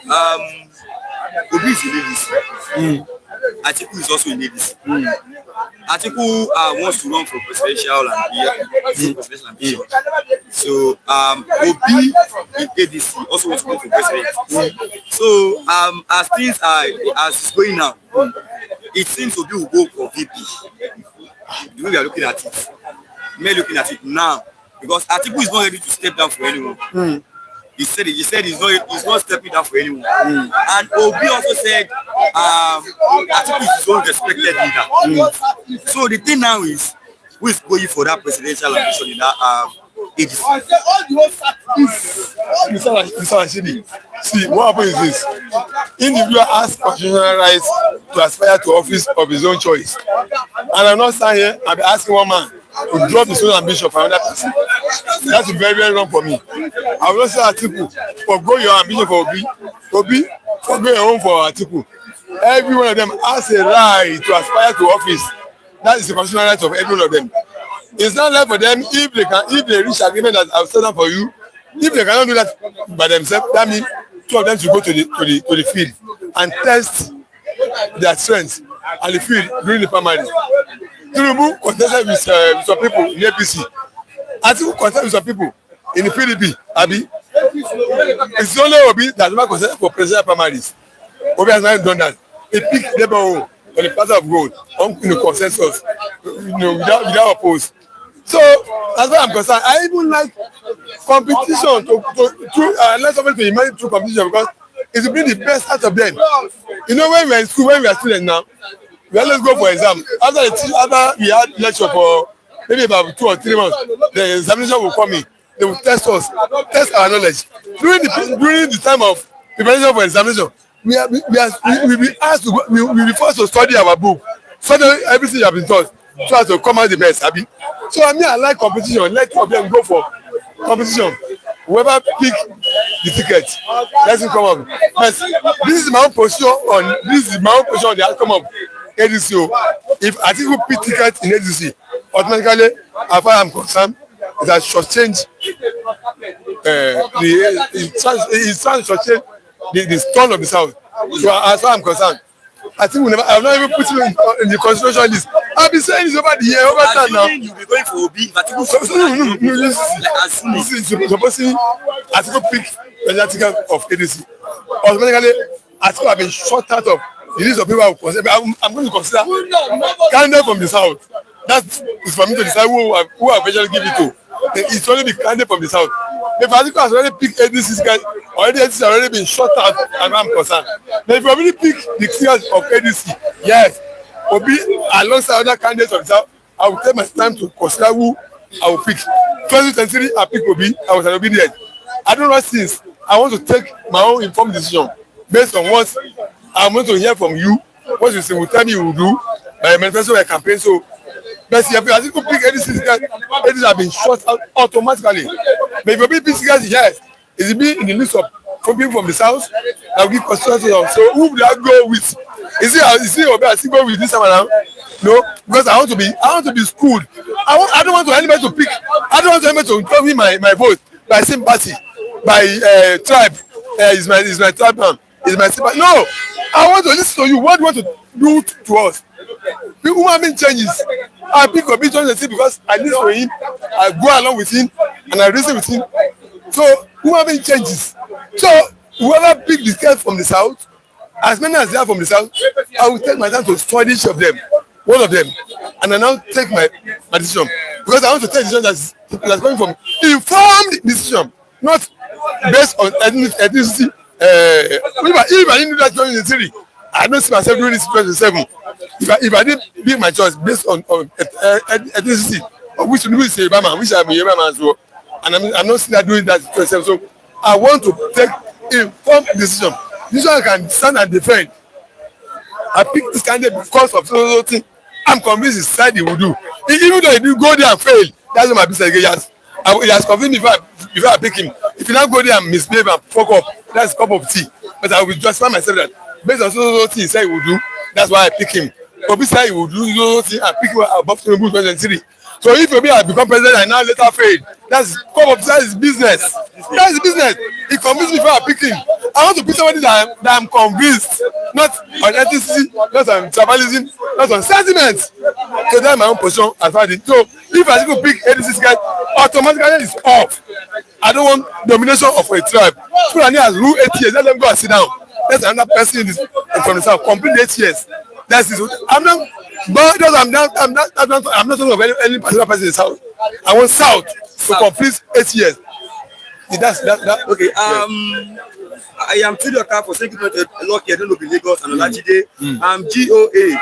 Obi is a ladies. Atiku is also in ADC. Atiku wants to run for presidential ambition. So Obi in ADC also wants to run for president. So as things are as it's going now, it seems Obi will go for VP. The way we are looking at it, we are looking at it now because Atiku is not ready to step down for anyone. He said he's not stepping down for anyone. And Obi also said Atiku is his own respected leader. So the thing now is who is going for that presidential ambition in that ADC? Mr. Rashidi, see what happens is this: individual has constitutional rights to aspire to office of his own choice, and I'm not standing here and be asking one man to drop his own ambition for another person. That's very, very wrong for me. I will not say Atiku, forgo your ambition for Obi, forgo your own for Atiku. Every one of them has a right to aspire to office. That is the constitutional right of every one of them. It's not left for them if they reach agreement that I'll stand up for you. If they cannot do that by themselves, that means two of them should go to the field and test their strengths and the field during the primaries. Tinubu contested with some people in APC. Atiku contested with some people in the PDP. Abi, it's only Obi that never contested for presidential primaries. Obi has not done that. He picked Labour on the path of gold, on consensus, without oppose. So as far as I'm concerned, I even like competition to let somebody to emerge through competition because it will bring the best out of them. You know, when we are in school, when we are students now, we always go for exam. After we had lecture for maybe about 2 or 3 months, the examination will come in. They will test us, test our knowledge. During the time of preparation for examination, we will be asked to we will be forced to study our book, study everything you have been taught, so as to come out the best. Abi. So I like competition. Let two of them go for competition. Whoever pick the ticket, let him come up. But this is my own position on the outcome of ADC. If Atiku pick ticket in ADC, automatically, as far as I'm concerned, it has shortchanged the tone of the South. So as far as I'm concerned, I think I have not even put it in the constitutional list. I've been saying this over the year, over time now. You'll be going for Obi, but supposing Atiku pick the ticket of ADC, automatically Atiku have been shut out of the list of people I'm going to consider candidate from the South. That is for me to decide who I eventually give it to. It's only the candidate from the South. If Atiku has already picked ADC, ADC has already been shut out, and I'm concerned. But if you already pick the ticket of ADC, yes, Obi alongside other candidates of the South, I will take my time to consider who I will pick. 2023, I pick Obi. I was an obedient. I don't know since. I want to take my own informed decision based on what I'm going to hear from you. What you say will tell me you will do by a manifesto or a campaign. So, but if you pick ADC, ADC have been shut out automatically. But if you pick ADC, yes, it will be in the list of people from the South that will give constituency. So who will I go with? Is it Obi I still go with this time around? No, because I want to be schooled. I don't want anybody to pick. I don't want anybody to tell me my vote by sympathy, by tribe. Is my tribe man? Is my sympathy? No, I want to listen to you. What do you want to do to us? The human being changes. I pick Obi because I listen to him, I go along with him, and I reason with him. So human being changes. So whoever pick the guy from the South, as many as they are from the South, I will take my time to study each of them, one of them, and I now take my decision. Because I want to take a decision that's coming from informed decision, not based on ethnicity. If I didn't do that during the theory, I don't see myself doing this 27. If I didn't make my choice based on ethnicity, of which is a Yoruba man, which I'm a Yoruba man as well, and I'm not seeing that doing that 27. So I want to take informed decision. This one I can stand and defend. I picked this candidate because of so thing. I'm convinced his side he will do. Even though he didn't go there and fail, that's not my business. He has convinced me before I pick him. If you not go there and misbehave and fuck up, that's a cup of tea. But I will justify myself that based on so thing he said he will do, that's why I pick him. But besides he will do so thing, I pick him above Tinubu 2023. So if Obi has become president and now later failed, that's cup of tea, that is business. That is business. He convinced me before I pick him. I want to be somebody that I'm convinced, not on ethnicity, not on tribalism, not on sentiment. So that's my own position as far as it. So if I go pick ADC guy, automatically it's off. I don't want domination of a tribe. Fulani has ruled 8 years. Let them go and sit down. Let another person in this, from the south complete 8 years. That's it. I'm not. But I'm not talking of any particular person in the south. I want south to complete 8 years. That's that. Okay. I am to your car for saying good lucky. I don't know the Lagos and Olajide. GOA.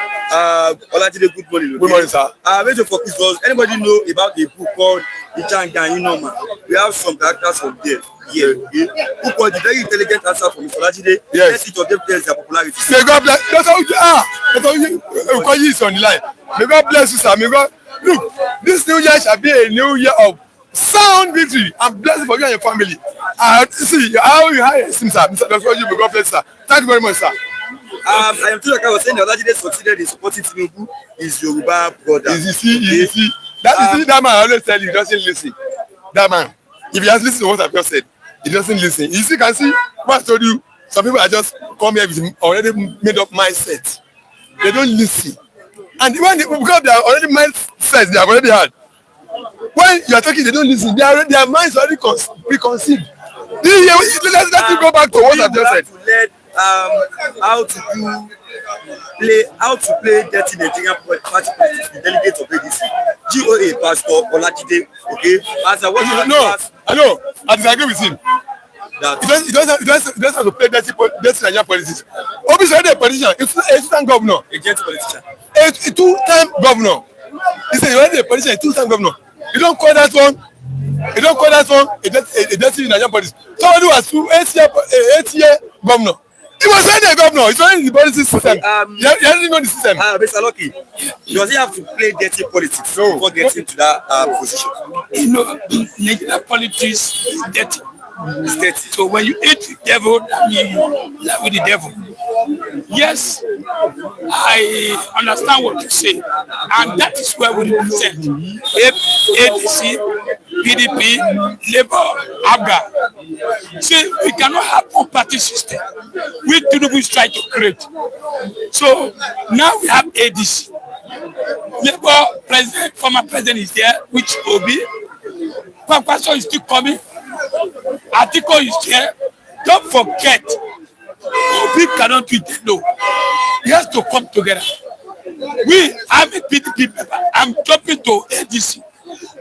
Olajide, good morning. Good morning, sir. Major focus was anybody know about a book called Ijanga Inoma? We have some characters from there. Yeah. Who called the very intelligent answer from Olajide? Yes. Let each of them tell their popularity. May God bless. That's how you call you on the line. May God bless you, sir. May God look. This new year shall be a new year of sound victory and blessing for you and your family. See how you hire him, sir. Mr. Dr. May God bless, sir. Thank you very much, sir. I am too like I was saying that Olajide succeeded in supporting Tinubu, his Yoruba brother. Easy. That man I always tell you, he doesn't listen. That man, if he has listened to what I've just said, he doesn't listen. You can see what I told you. Some people are just come here with already made up mindset. They don't listen. And when because they are already mindset, they have already had. When you are talking, they don't listen. Their minds already preconceived. Let's go back to what I just said. To learn how to play dirty Nigerian party politics, the delegate of ADC. GOA Pastor Olajide. Okay. As I was I know. I disagree with him. He doesn't have to play dirty Nigerian politics. Obviously, a politician, a two-time governor, a gentle politician, a two-time governor. He said, you're already a politician, a two-time governor. You don't call that one a dirty Nigerian politics. Somebody who has 8-year governor. He was already a governor. He's already in the politics system. He didn't know the system. Mr. Lucky, does he have to play dirty politics before getting to that position? You know, Nigerian politics is dirty. So when you eat the devil, that means you live with the devil. Yes, I understand what you say, and that is where we represent ADC, PDP, Labour, Abduct. See, we cannot have one party system. We Tinubu is trying to create. So now we have ADC. Labour president, former president is there, which Obi. Kwankwaso is still coming. Atiku is here. Don't forget, Obi cannot do it alone. He has to come together. We have a PDP member. I'm jumping to ADC,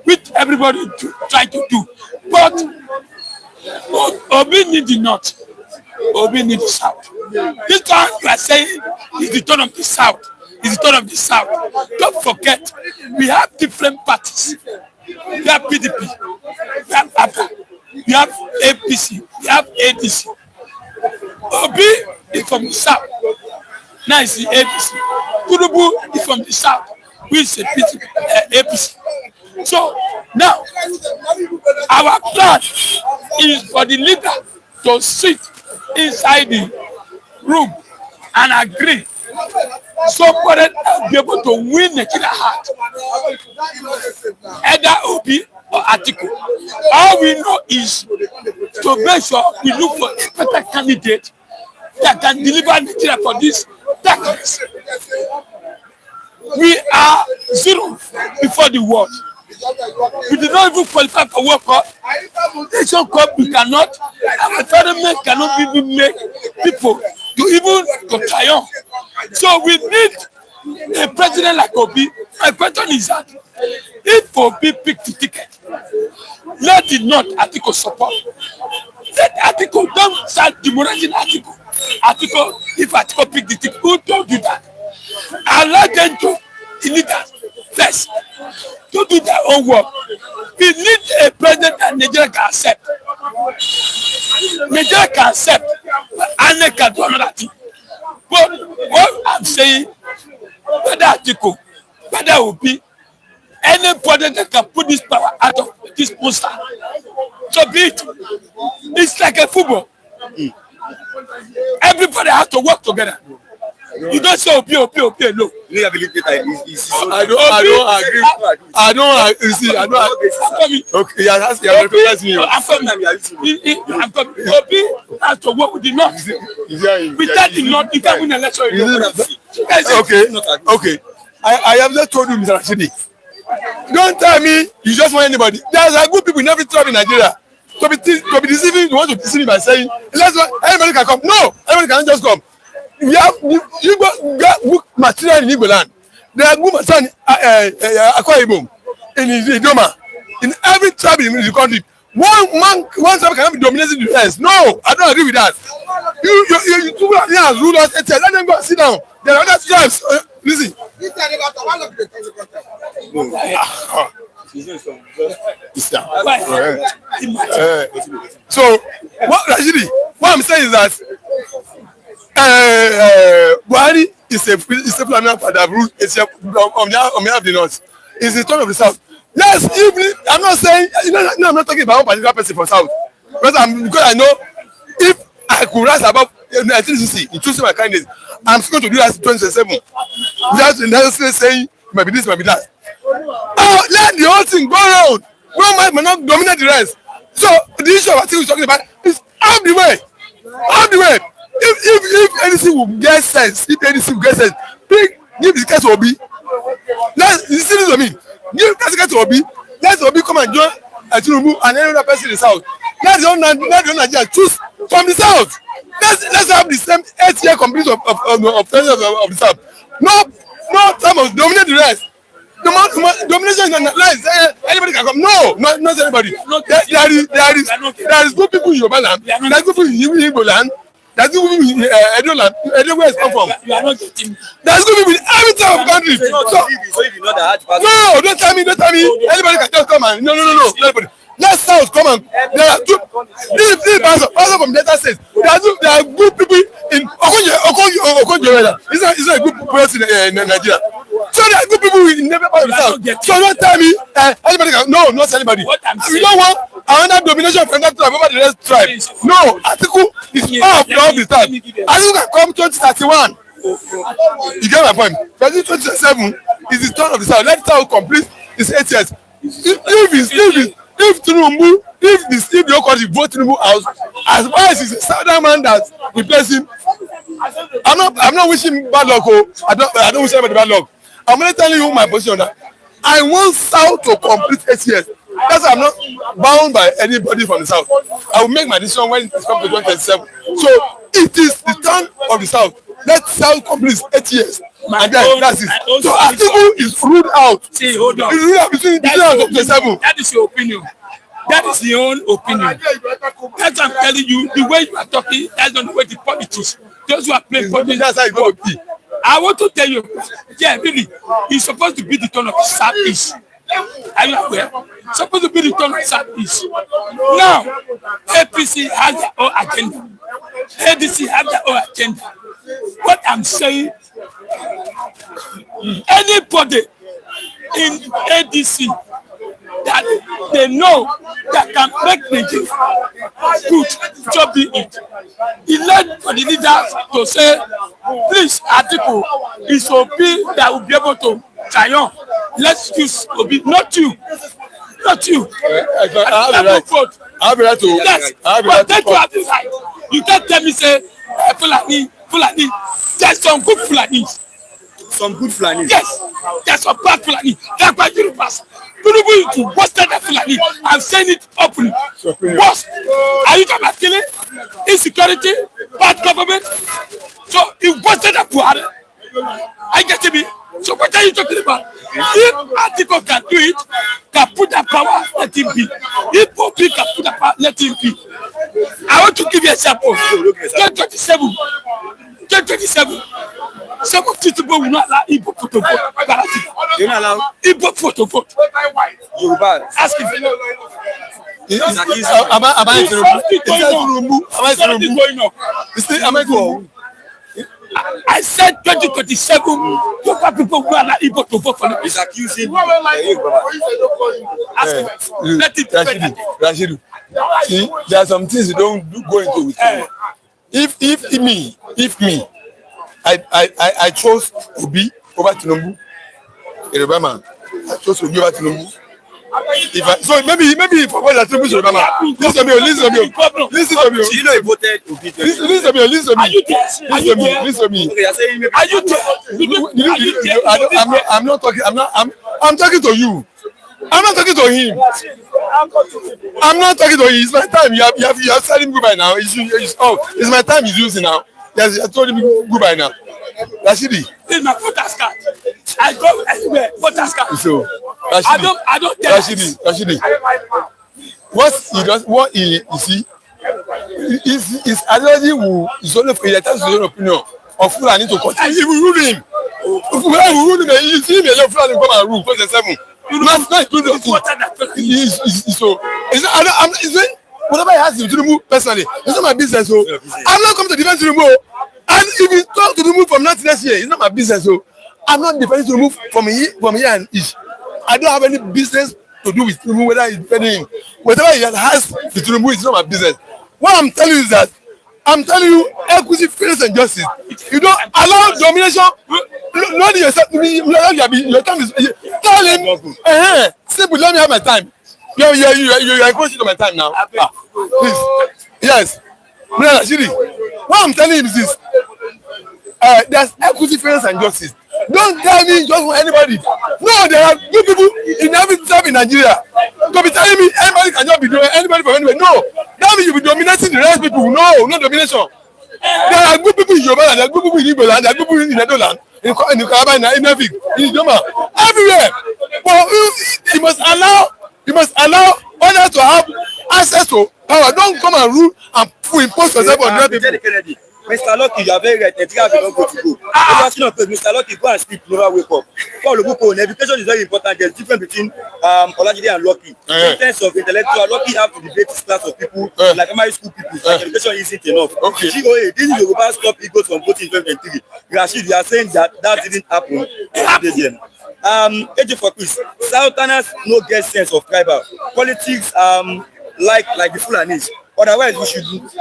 which everybody try to do. But Obi need the north. Obi need the south. This time you are saying it's the turn of the south. It's the turn of the south. Don't forget, we have different parties. We have PDP. We have ABBA. We have APC, we have ADC. Obi is from the south. Now it's the APC. Tinubu is from the south. We is APC. So now our plan is for the leader to sit inside the room and agree. Somebody will be able to win Nigeria heart. Either Obi or Atiku. All we know is to make sure we look for a better candidate that can deliver Nigeria for this darkness. We are zero before the world. We did not even qualify for World Cup. Nation Cup we cannot. Our environment cannot even make people to triumph. So we need a president like Obi. My question is that if Obi pick the ticket, let it not Atiku support. Let Atiku don't start demoralizing Atiku. Atiku, if Atiku pick the ticket, who don't do that? Allow them to the leaders first to do their own work. We need a president that Nigeria can accept. Nigeria can accept, and they can do another thing. But what I'm saying, whether Atiku, whether Obi, anybody that can put this power out of this monster, so be it. It's like a football. Everybody has to work together. You don't say Obi alone. I believe that I don't agree. You see, I don't. Okay, I'm coming. Obi us to work with the North. Without the North, you can't win an election. Okay. I have just told you, Mr. Rashidi. Don't tell me you just want anybody. There's a good people in every tribe in Nigeria. To be deceiving, you want to deceive me by saying, anybody can come. No, anybody can just come. We have good material in Igbo land. There are good material in Akwa Ibom, in Idoma, in every tribe in the country. One tribe cannot be dominating the rest. No, I don't agree with that. You two have ruled us. Let them go and sit down. There are other tribes. Listen. So what I'm saying is that Buhari is a Fulani that rules on behalf of the North. It's the turn of the South. Yes, I'm not saying, I'm not talking about one particular person for South. Because I know if I could rise above 1960 in choosing my candidates, I'm going to do that in 2027. Without necessarily saying it might be this, it might be that. Oh, let the whole thing go around. One might not dominate the rest. So the issue of what we're talking about is out the way. Out the way. If anything will get sense, give the case to Obi. You see this, I mean? Give the case to Obi. Let Obi come and join Tinubu and any other person in the South. Let the Nigeria choose from the South. Let's have the same 8-year complete of the South. No time of dominate the rest. The domination is not anybody can come. No, not everybody. There is good people in Yoruba land. There is good people in Igbo land. There's good people in Edo land. Edo where it's come from. There's good people in every type of country. So no, don't tell me. Anybody can just come and no. Nobody. Let South come and there are two. This also from Delta State. There are good people in Okonjo. It's not a good person in Nigeria. So there are good people in every part of the South. So don't tell me anybody can. No, not anybody. We don't want another domination from that tribe over the rest tribe. No, Atiku is off the tribe. Atiku can come 2031. You get my point. But 2027 is the turn of the South. Let the South complete its 8 years. If Tinubu, if the whole country vote Tinubu out, as far as he's a southern man that replace him, I'm not wishing bad luck. I don't wish anybody bad luck. I'm only telling you my position on that. I want South to complete 8 years. That's why I'm not bound by anybody from the South. I will make my decision when it comes to 2027. So it is the turn of the South. Let South complete 8 years. And then that's it. So Atiku is ruled out. See, hold on. It's ruled out between 2027. That is your opinion. That is your own opinion. That's what I'm telling you. The way you are talking, that's not the way the politics. Those who are playing politics. That's how it will be. I want to tell you, yeah, really, it's supposed to be the turn of the Southeast. Are you aware? It's supposed to be the turn of the Southeast. Now, APC has their own agenda. ADC has their own agenda. What I'm saying, anybody in ADC that they know that can make Nigeria good, so be it. He led for the leaders to say, please, Atiku, it's Obi that will be able to triumph. Let's use Obi, not you. Not you. I have the right to. Yes, but then you have the right. You can't tell me, say, Fulani. There's some good Fulani. Some good Fulani. Yes, there's some bad Fulani. That's why you pass. Tinubu to busted the Fulani. I'm saying it openly. Worst. Are you talking about killing? Insecurity? Bad government? So he busted the Buhari. I get to be. So what are you talking about? If Atiku can do it, can put the power, let him be. If Obi can put the power, let him be. I want to give you an example. 2027. Some of these people will not allow Igbo to vote. You not allow Igbo to vote. Yoruba. Ask him. Am I going? I said 2027, Yoruba people will not allow Igbo to vote for them. He's accusing Rashidu. See, there are some things you don't go into with me. If me, I chose Obi over Tinubu. Yoruba man, I chose Obi over Tinubu. So maybe for what that people should remember. Listen to me. You know he voted Obi. Listen to me. Listen to me. Okay, you're saying maybe. Are you there? I'm not talking. I'm talking to you. I'm not talking to him. I'm not talking to him. It's my time. You have said him goodbye now. It's my time he's using now. Yes, I told him goodbye now. Rashidi. This is my voter's card. I go anywhere, voter's card. So, Rashidi. I don't tell Rashidi. What he see is ideology who is only for his own opinion of Fulani to continue. He will rule him. Fulani will rule him. You see him, your Fulani come and rule 27. Not including so whatever he has to remove personally, it's not my business. So I'm not coming to defend to remove. And if you talk to remove from next year, it's not my business. So I'm not defending to remove from here and each. I don't have any business to do with remove whether he's defending him. Whatever he has to remove, it's not my business. What I'm telling you is that I'm telling you equity, fairness, and justice. You don't allow domination. Not yourself. Your time is. Tell him. Simple. Let me have my time. You're encroaching on my time now. Please. Yes. What I'm telling him is this. There's equity, fairness, and justice. Don't tell me just for anybody. No, there are good people in every job in Nigeria. Don't be telling me anybody cannot be doing anybody for anywhere. No. That means you'll be dominating the rest people. No, not domination. There are good people in Yoruba land, there are good people in Igbo land, there are good people in Edo land, in Calabar, in Efik, in Idoma, everywhere. But you must allow others to have access to power. Don't come and rule and impose yourself on other people. Mr. Lucky, you are very right. Nigeria will not go to go. Mr. Lucky, go and sleep, never wake up. For education is very important. There's difference between Olajide and Lucky. In terms of intellectual, Lucky have to debate this class of people, like primary school people. Like education isn't enough. Okay. GOA, didn't Yoruba stop egos from voting in 2023? Rashid, you are saying that didn't happen. AJ for quiz. Southerners no get sense of tribal politics. Like the Fulanis. Otherwise, we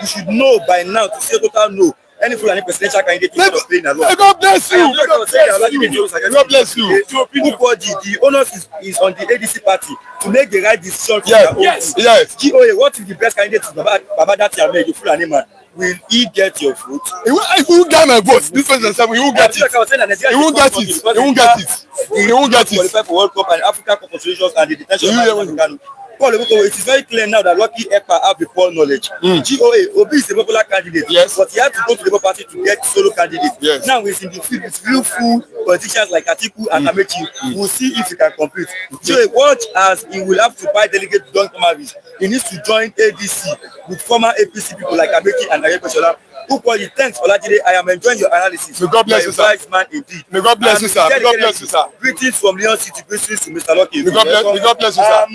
should know by now to say total no. Any Fulani presidential candidate is not playing along. God bless you. God bless you. The onus is on the ADC party to make the right decision. Yes. GOA, what is the best candidate? Baba Dati Ahmed, the Fulani man. Will he get your vote? He won't get my vote. This 2007, he won't get it. He won't get it. He won't get it. He won't get it. Qualify for World Cup and African Cup of Nations and the detention of Paul, it is very clear now that Lucky Ekpa have the poor knowledge. GOA, Obi is a popular candidate, but he had to go to the Labour Party to get solo candidate. Now he's in the field with real full politicians like Atiku and Amechi. We'll see if he can compete. GOA, watch as he will have to buy delegate Don Tomaris. He needs to join ADC with former APC people like Amechi and Ayebeshola. Ukoli, thanks Olajide. I am enjoying your analysis. May God bless you, sir. Man indeed. May God bless you, sir. May God bless you, sir. Greetings from Leon City. Greetings to Mr. Lucky. May God bless you, sir.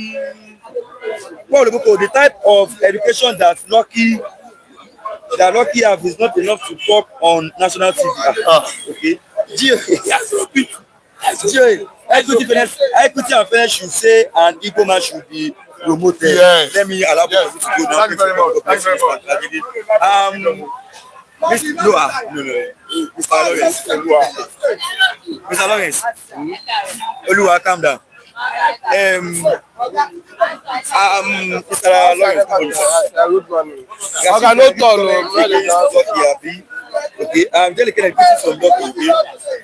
Well, the type of education that Lucky have is not enough to talk on national TV. Okay. Equity and fairness should say an Igbo man should be promoted. Yes. Let me allow people to go now. Thank you very much. Thank you very much. Mr. Lawrence, Oluwa, calm down. Mr. Lawrence, okay, delicate from Doctor.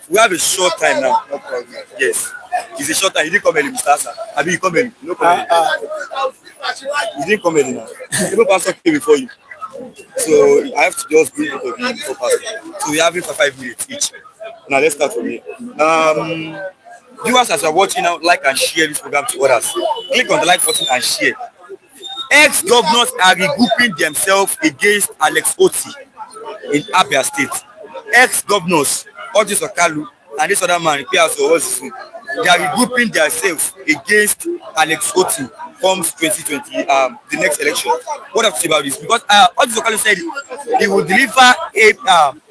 We have a short time now. No problem. Yes, it's a short time. You didn't come early, Mr. Asa. I mean, you come early. No problem. You didn't come early now. No pastor came before you. So I have to just bring it up before pastor. So we're having for 5 minutes each. Now let's start from here. Viewers, as you are watching now, like and share this program to others. Click on the like button and share. Ex-governors are regrouping themselves against Alex Oti in Abia State. Ex-governors, Orji Sokalu, and this other man, they are regrouping themselves against Alex Oti comes 2020, the next election. What have to say about this? Because Orji Sokalu said he will deliver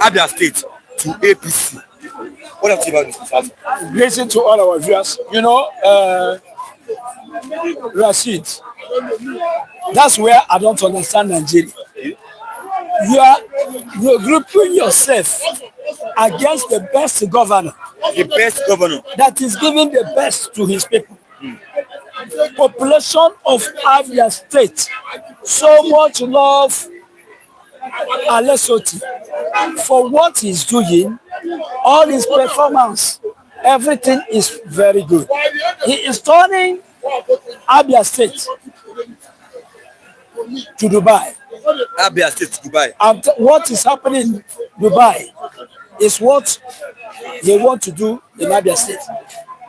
Abia State to APC. What have to say about this? Greeting to all our viewers. You know, Rashid, that's where I don't understand Nigeria. You're grouping yourself against the best governor. The best governor. That is giving the best to his people. population of Abia State so much love Alesoti for what he's doing, all his performance, everything is very good. He is turning Abia State to Dubai. Abia State to Dubai. And what is happening in Dubai is what they want to do in Abia State.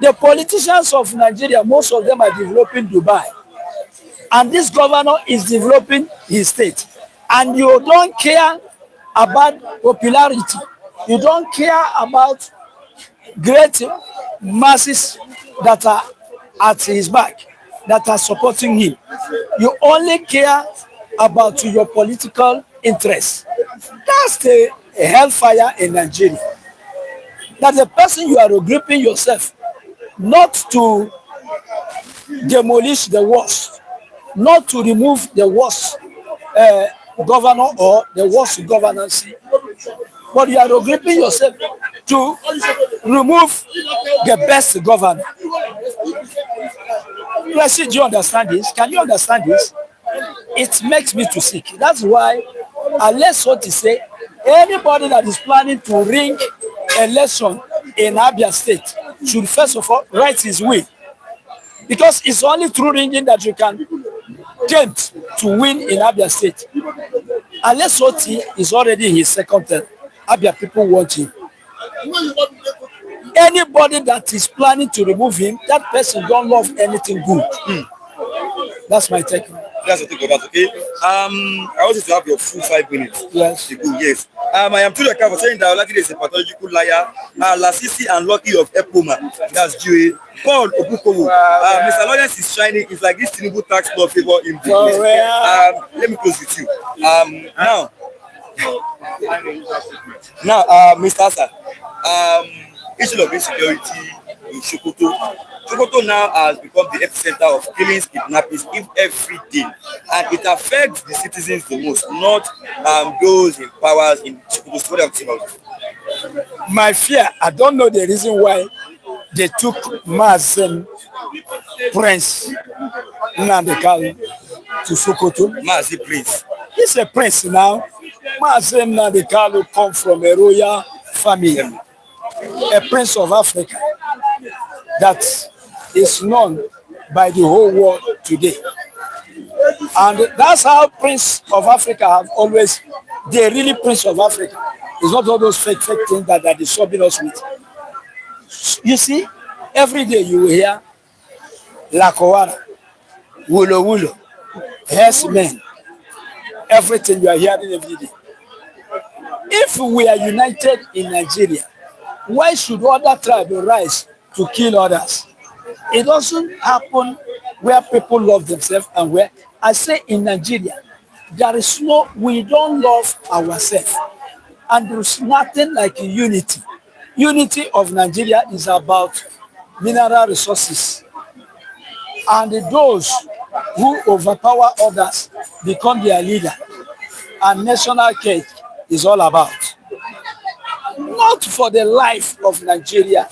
The politicians of Nigeria, most of them are developing Dubai. And this governor is developing his state. And you don't care about popularity. You don't care about great masses that are at his back, that are supporting him. You only care about your political interests. That's the hellfire in Nigeria. That the person you are regrouping yourself, not to demolish the worst, not to remove the worst governor or the worst governance, but you are regrouping yourself to remove the best governor. Do you understand this? Can you understand this? It makes me to sick. That's why, unless what to say, anybody that is planning to ring election in Abia State should first of all write his will. Because it's only through ringing that you can attempt to win in Abia State. Unless Oti is already in his second term, Abia people want him. Anybody that is planning to remove him, that person don't love anything good. That's my take. That's what I think about, okay? I want you to have your full 5 minutes. Yes. Yes. I am to the cover saying that Olaki is a pathological liar. Lasisi and Lucky of Epoma. That's Jew. Paul Obukowo. Mr. Lawrence is shining. It's like this Tinubu tax law favor in business. Let me close with you. Now, Mr. Asa, issue of insecurity in Sokoto. Sokoto now has become the epicenter of killings, kidnappings every day, and it affects the citizens the most, not those in powers in Sokoto. My fear, I don't know the reason why they took Mazen Prince Nnamdi to Sokoto. Mazi Prince. He's a prince now. Mazen Nnamdi come from a royal family, a prince of Africa that is known by the whole world today. And that's how Prince of Africa have always, they're really Prince of Africa. It's not all those fake things that they're disturbing us with. You see, every day you will hear Lakowara, Wulo Wulo, herdsmen, everything you are hearing every day. If we are united in Nigeria, why should other tribes rise to kill others? It doesn't happen where people love themselves and where, I say in Nigeria, there is no, we don't love ourselves. And there's nothing like unity. Unity of Nigeria is about mineral resources. And those who overpower others become their leader. And national cake is all about. Not for the life of Nigeria.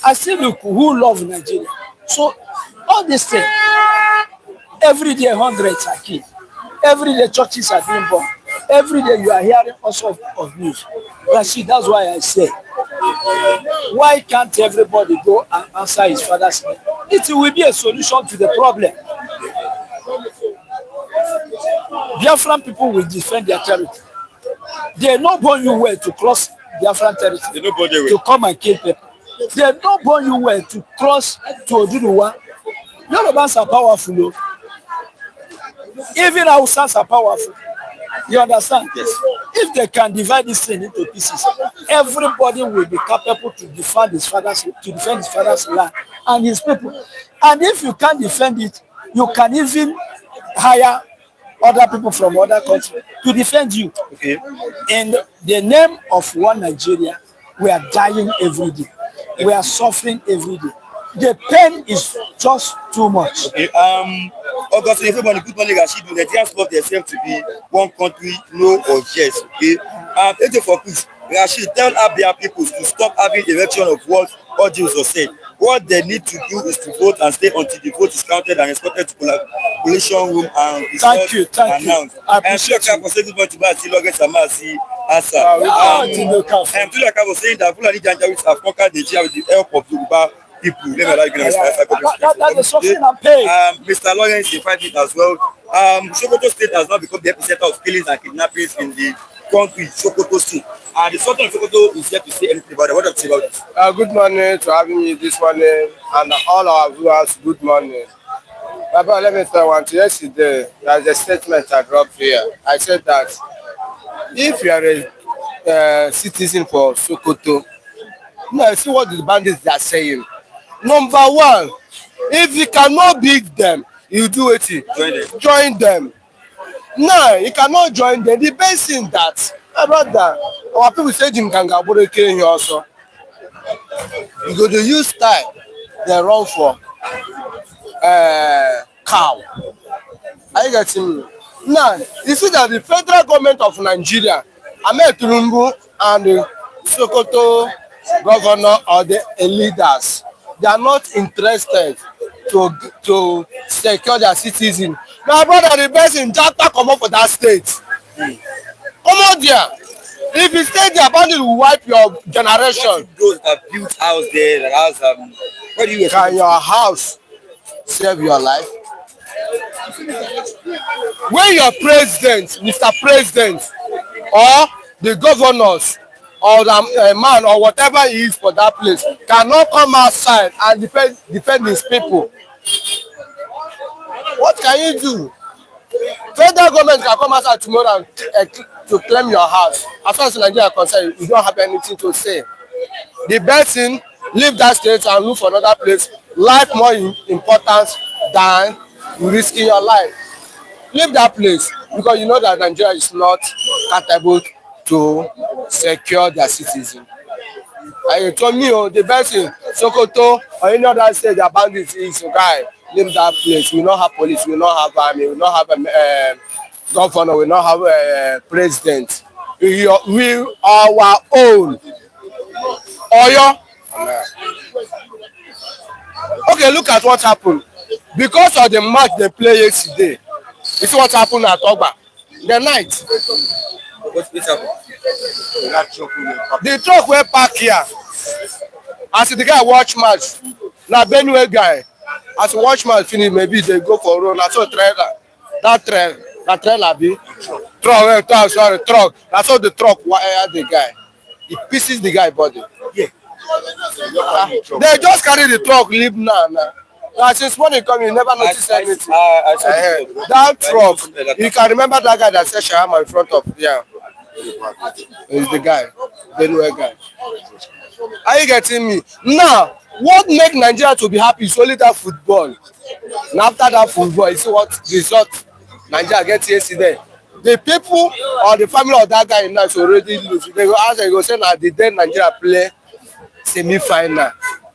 I say, look, who love Nigeria? So, all this thing, every day hundreds are killed. Every day churches are being burned. Every day you are hearing all sorts of news. Rashid, that's why I say, why can't everybody go and answer his father's name? It will be a solution to the problem. Biafran people will defend their territory. They not born you well to cross Biafran territory, to come and kill people. They don't born you well to cross to Oduduwa. Yorubas are powerful. Even Hausas are powerful. You understand? Yes. If they can divide this thing into pieces, everybody will be capable to defend his father's land and his people. And if you can't defend it, you can even hire other people from other countries to defend you. Okay. In the name of one Nigeria, we are dying every day. We are suffering every day. The pain is just too much. Okay. August, everybody put money Rashid, Nigerians love themselves to be one country, no or yes. Okay. For peace, Rashid, tell Abia people to stop having erection of words or Jews or said. What they need to do is to vote and stay until the vote is counted and escorted to collation room and Thank you. announced. I appreciate you. For saying goodbye to Basi Logis Amasi answer. Tulaka was saying that Fulani Janjaweeds have conquered Nigeria with the help of Yoruba people. That's something I'm paying. Mr. Lawrence defied it as well. Sokoto State has now become the epicenter of killings and kidnappings in the country, Sokoto State. And the Sultan of Sokoto is here to say anything about it. What do you say about this? Good morning to having me this morning, and all our viewers, good morning. Baba, let me tell you one thing. Yesterday, there's a statement I dropped here. I said that if you are a citizen for Sokoto, now see what the bandits are saying. Number one, if you cannot beat them, you do it. Join them. No, you cannot join them. The best thing that about that, our people say Jim Ganga came here also. You go to use style, they run for cow. Are you getting me? Now, you see that the federal government of Nigeria, Ahmed Tinubu and the Sokoto governor or the leaders, they are not interested to secure their citizens. My brother, the best in Jakarta come up for that state. Come on there. If you stay there, bandit will wipe your generation. Those that built house there, that house, what do you Can your house save your life? When your president, Mr. President, or the governors, or the man, or whatever he is for that place, cannot come outside and defend his people, what can you do? Federal government can come outside tomorrow and to claim your house. As far as Nigeria is concerned, you don't have anything to say. The best thing, leave that state and look for another place. Life more important than risking your life. Leave that place because you know that Nigeria is not capable to secure their citizens. And to me, the best thing, Sokoto or any other state, their bandits is a guy. Leave that place. We don't have police. We don't have army. We don't have a governor. We don't have a president. We our own. Oyo. Okay, look at what happened. Because of the match they play yesterday, it's what happened at Ogba. The night. What happened? The truck were parked here. As the guy watch match, na Benue guy. As the watch match finish, maybe they go for a run. I saw trailer. That trailer be truck. I saw the truck wire the guy. It pieces the guy body. Yeah. They just carry the truck, leave now. Since when he come, you never notice anything. That truck, you can remember that guy that said Shahama in front of yeah. He's the guy, Benue guy. Are you getting me? Now, what make Nigeria to be happy is only that football. And after that football, you see what result Nigeria gets yesterday. The people or the family of that guy in is already lose. They go ask, they go say, now the day Nigeria play semi-final,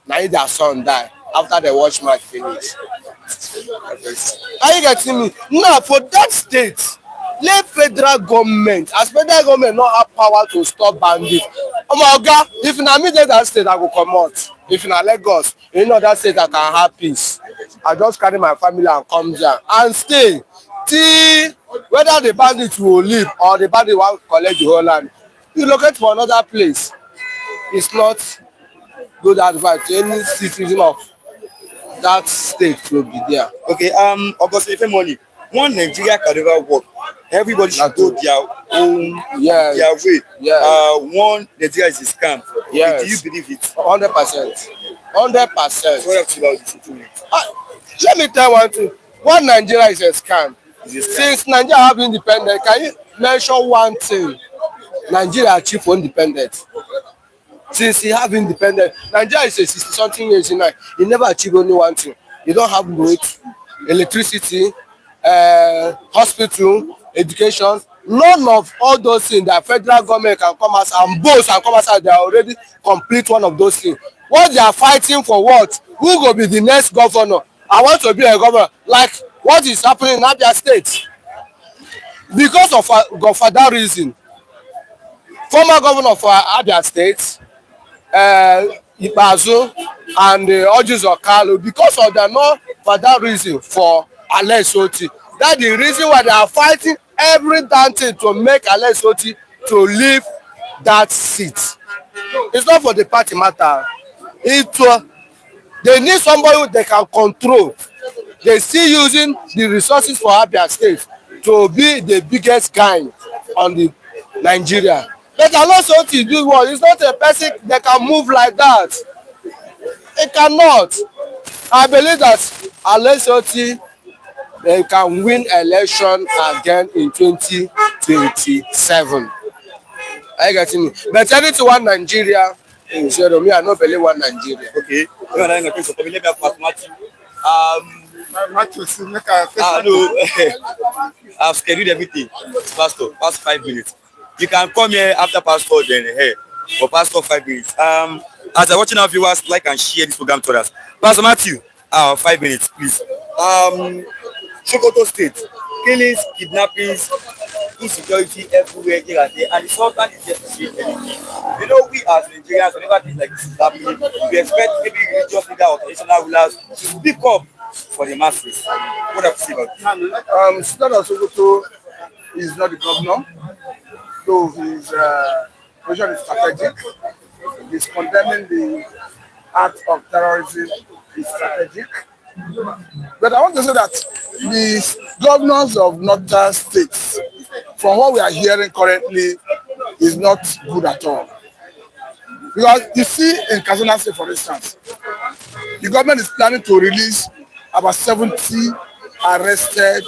now their son die after the watch match finish. Are you getting me? Now, for that state, let federal government, as federal government not have power to stop bandits. Oga, if na me dey that state, I go comot. If na Lagos, you know that state I can have peace. I just carry my family and come there and stay till whether the bandits will leave or the bandit will collect the whole land. You locate for another place. It's not good advice to any citizen of that state to be there. Okay, August money. One Nigeria can never work. Everybody should go their own their way. Yeah. One Nigeria is a scam. Yes. Do you believe it? 100%. 100%. What else about this? Let me tell you one thing. One Nigeria is a scam. Since Nigeria have independence, can you mention one thing Nigeria achieved for independence? Since he have independence, Nigeria is a 60-something years in life. He never achieved only one thing. You don't have roads, electricity, hospital, education. None of all those things that federal government can come out and boast and come out, they are already complete one of those things. What they are fighting for what? Who will be the next governor? I want to be a governor. Like what is happening in Abia State. Because of for that reason, former governor for Abia State, Ibazu and Orji's Okalo because of the no for that reason for Alex Oti. That's the reason why they are fighting every damn thing to make Alex Oti to leave that seat. It's not for the party matter. They need somebody who they can control. They still using the resources for Abia State to be the biggest guy on the Nigeria. But Alex Oti do what? It's not a person that can move like that. It cannot. I believe that Alex Oti they can win election again in 2027. Are you getting me? But anything one Nigeria, zero. Me, I don't believe one Nigeria. Okay. Let me ask Matthew. No, I've scheduled everything. Pastor, past 5 minutes. You can come here after Pastor, then here for Pastor 5 minutes. As I'm watching our viewers, like and share this program to others. Pastor Matthew, 5 minutes, please. Sokoto State, killings, kidnappings, insecurity everywhere here and there, and the Sultan is just saying anything. You know, we as Nigerians, whenever things like this is happening, we expect maybe religious leaders or traditional rulers to speak up for the masses. What have you seen about this? Sultan of Sokoto is not the governor, though his position is strategic. He's condemning the act of terrorism is strategic. But I want to say that the governors of northern states, from what we are hearing currently, is not good at all. Because you see in Kaduna State, for instance, the government is planning to release about 70 arrested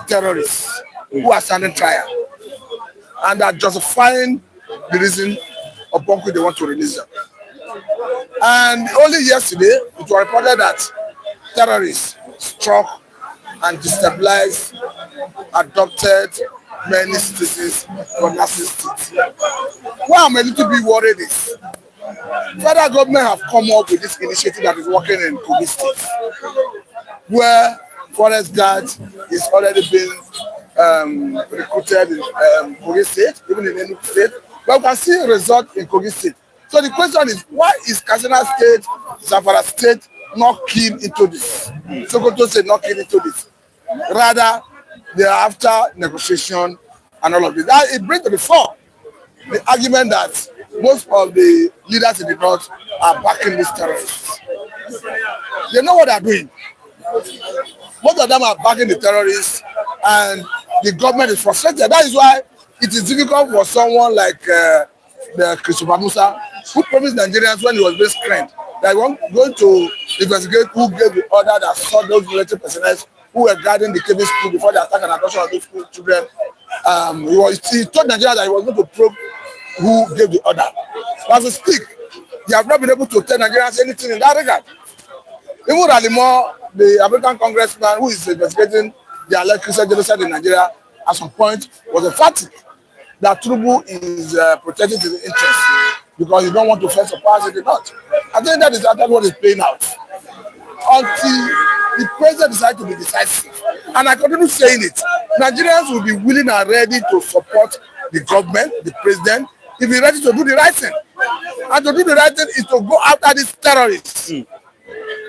terrorists who are standing trial. And are justifying the reason upon which they want to release them. And only yesterday, it was reported that terrorists struck and destabilized, adopted many citizens from Nazi State. Why I'm a little bit worried is federal government have come up with this initiative that is working in Kogi State, where forest guard is already been recruited in Kogi State, even in any state, but we can see a result in Kogi State. So the question is, why is Kaduna State, Zamfara State not keen into this? Sokoto State not keen into this. Rather, they are after negotiation and all of this. That it brings to the fore the argument that most of the leaders in the north are backing these terrorists. They know what they are doing. Most of them are backing the terrorists, and the government is frustrated. That is why it is difficult for someone like the Christopher Musa, who promised Nigerians when he was being screened that he was going to investigate who gave the order that saw those military personnel who were guarding the KB school before the attack and abduction of those school children. He told Nigerians that he was going to probe who gave the order. As we speak, they have not been able to tell Nigerians anything in that regard. Even Ralimo, the American congressman who is investigating the alleged Christian genocide in Nigeria, at some point was emphatic that Tinubu is protecting his interests because he don't want to face a party in the north. I think that is what is playing out. Until the president decides to be decisive, and I continue saying it, Nigerians will be willing and ready to support the government, the president, if he's ready to do the right thing. And to do the right thing is to go after these terrorists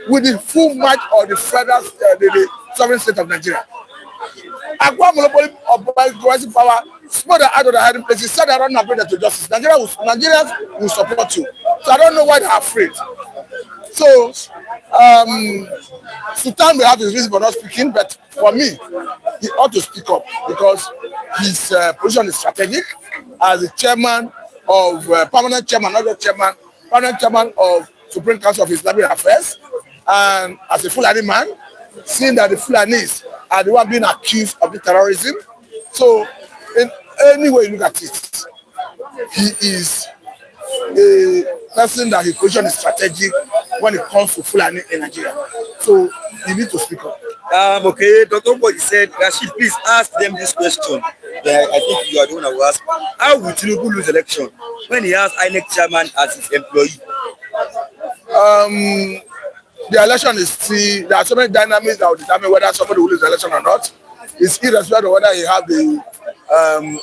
with the full might of the federal, the sovereign state of Nigeria. Akwa monopoly of coercive power, small out of the hiding places, said they are not afraid to justice. Nigerians will support you. So I don't know why they are afraid. So, Sultan may have his reason for not speaking, but for me, he ought to speak up because his position is strategic as the chairman of, permanent chairman, not the chairman, permanent chairman of Supreme Council of Islamic Affairs, and as a Fulani man, seeing that the Fulanis are the one being accused of the terrorism. So, in any way you look at it, he is a person that his position is strategic when it comes to Fulani in Nigeria. So, you need to speak up. Okay, Dr. Body said, Rashid, please ask them this question. I think you are the one who asked. How will Tinubu lose election when he has INEC chairman as his employee? The election is still, there are so many dynamics that will determine whether somebody will lose the election or not. It's irrespective of whether he have the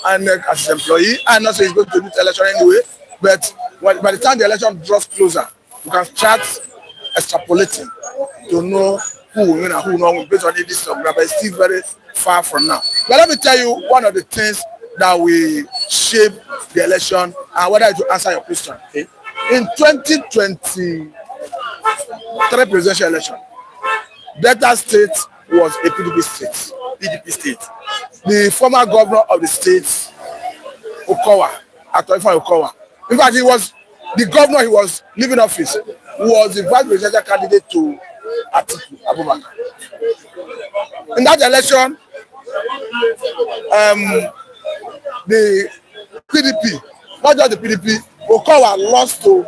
INEC as his employee. I'm not saying he's going to lose the election anyway, but by the time the election draws closer, you can start extrapolating to know who will win and who will not win based on this stuff, but it's still very far from now. But let me tell you one of the things that will shape the election and whether to answer your question. Okay. In 2023 presidential election, Delta State was a PDP state. PDP state. The former governor of the state, Okowa, Atoifa Okowa. In fact, he was the governor. He was leaving office. Was the vice presidential candidate to Atiku Abubakar. In that election, the PDP, not just the PDP, Okowa lost to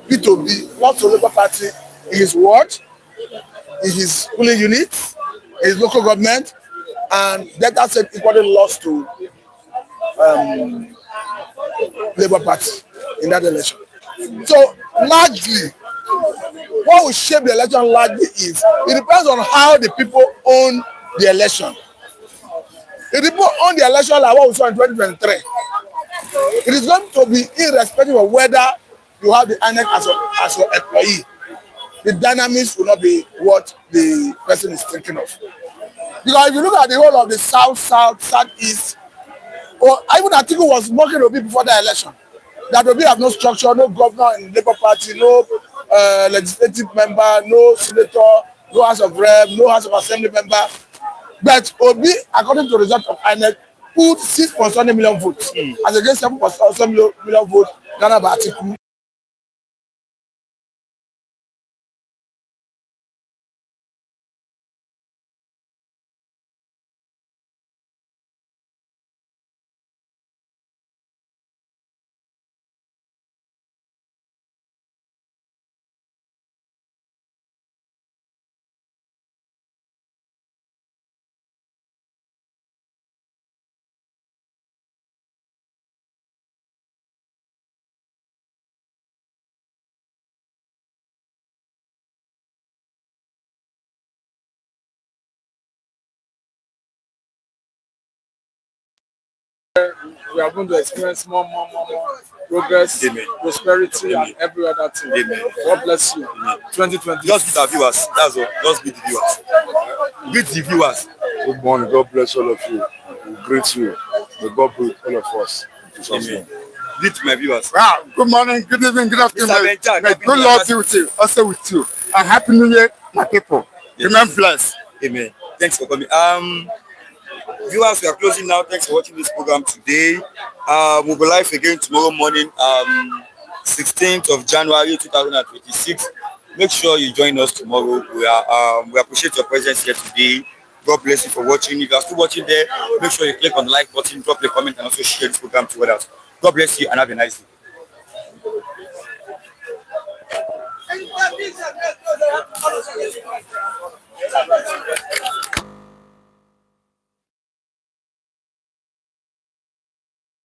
P2B, lost to Labour Party in his ward, in his polling unit, in his local government, and Delta State equally lost to Labour Party in that election. So largely, what will shape the election largely is it depends on how the people own the election. If the people own the election like what we saw in 2023, it is going to be irrespective of whether you have the INEC as your employee. The dynamics will not be what the person is thinking of. Because if you look at the whole of the south, southeast, or even Atiku was mocking Obi before the election, that Obi have no structure, no governor in the Labour Party, no legislative member, no senator, no House of Rep, no House of Assembly member. But Obi, according to the result of INEC, put 6.7 million votes as against 7.7 million votes garnered by Atiku. We are going to experience more progress, prosperity, and every other thing. God bless you. 2020. Just greet our viewers. That's all. Just greet the viewers. Greet the viewers. Good morning. God bless all of you. We greet you. May God bless all of us. Amen. Greet my viewers. Wow. Good morning, good evening, good afternoon. May good Lord be with you. Also with you. And happy New Year, my people. Yes. Remain blessed. Amen. Thanks for coming. Viewers, we are closing now. Thanks for watching this program today. We'll be live again tomorrow morning, 16th of January 2026. Make sure you join us tomorrow. We appreciate your presence here today. God bless you for watching. If you are still watching there, make sure you click on the like button, drop a comment, and also share this program to others. God bless you and have a nice day.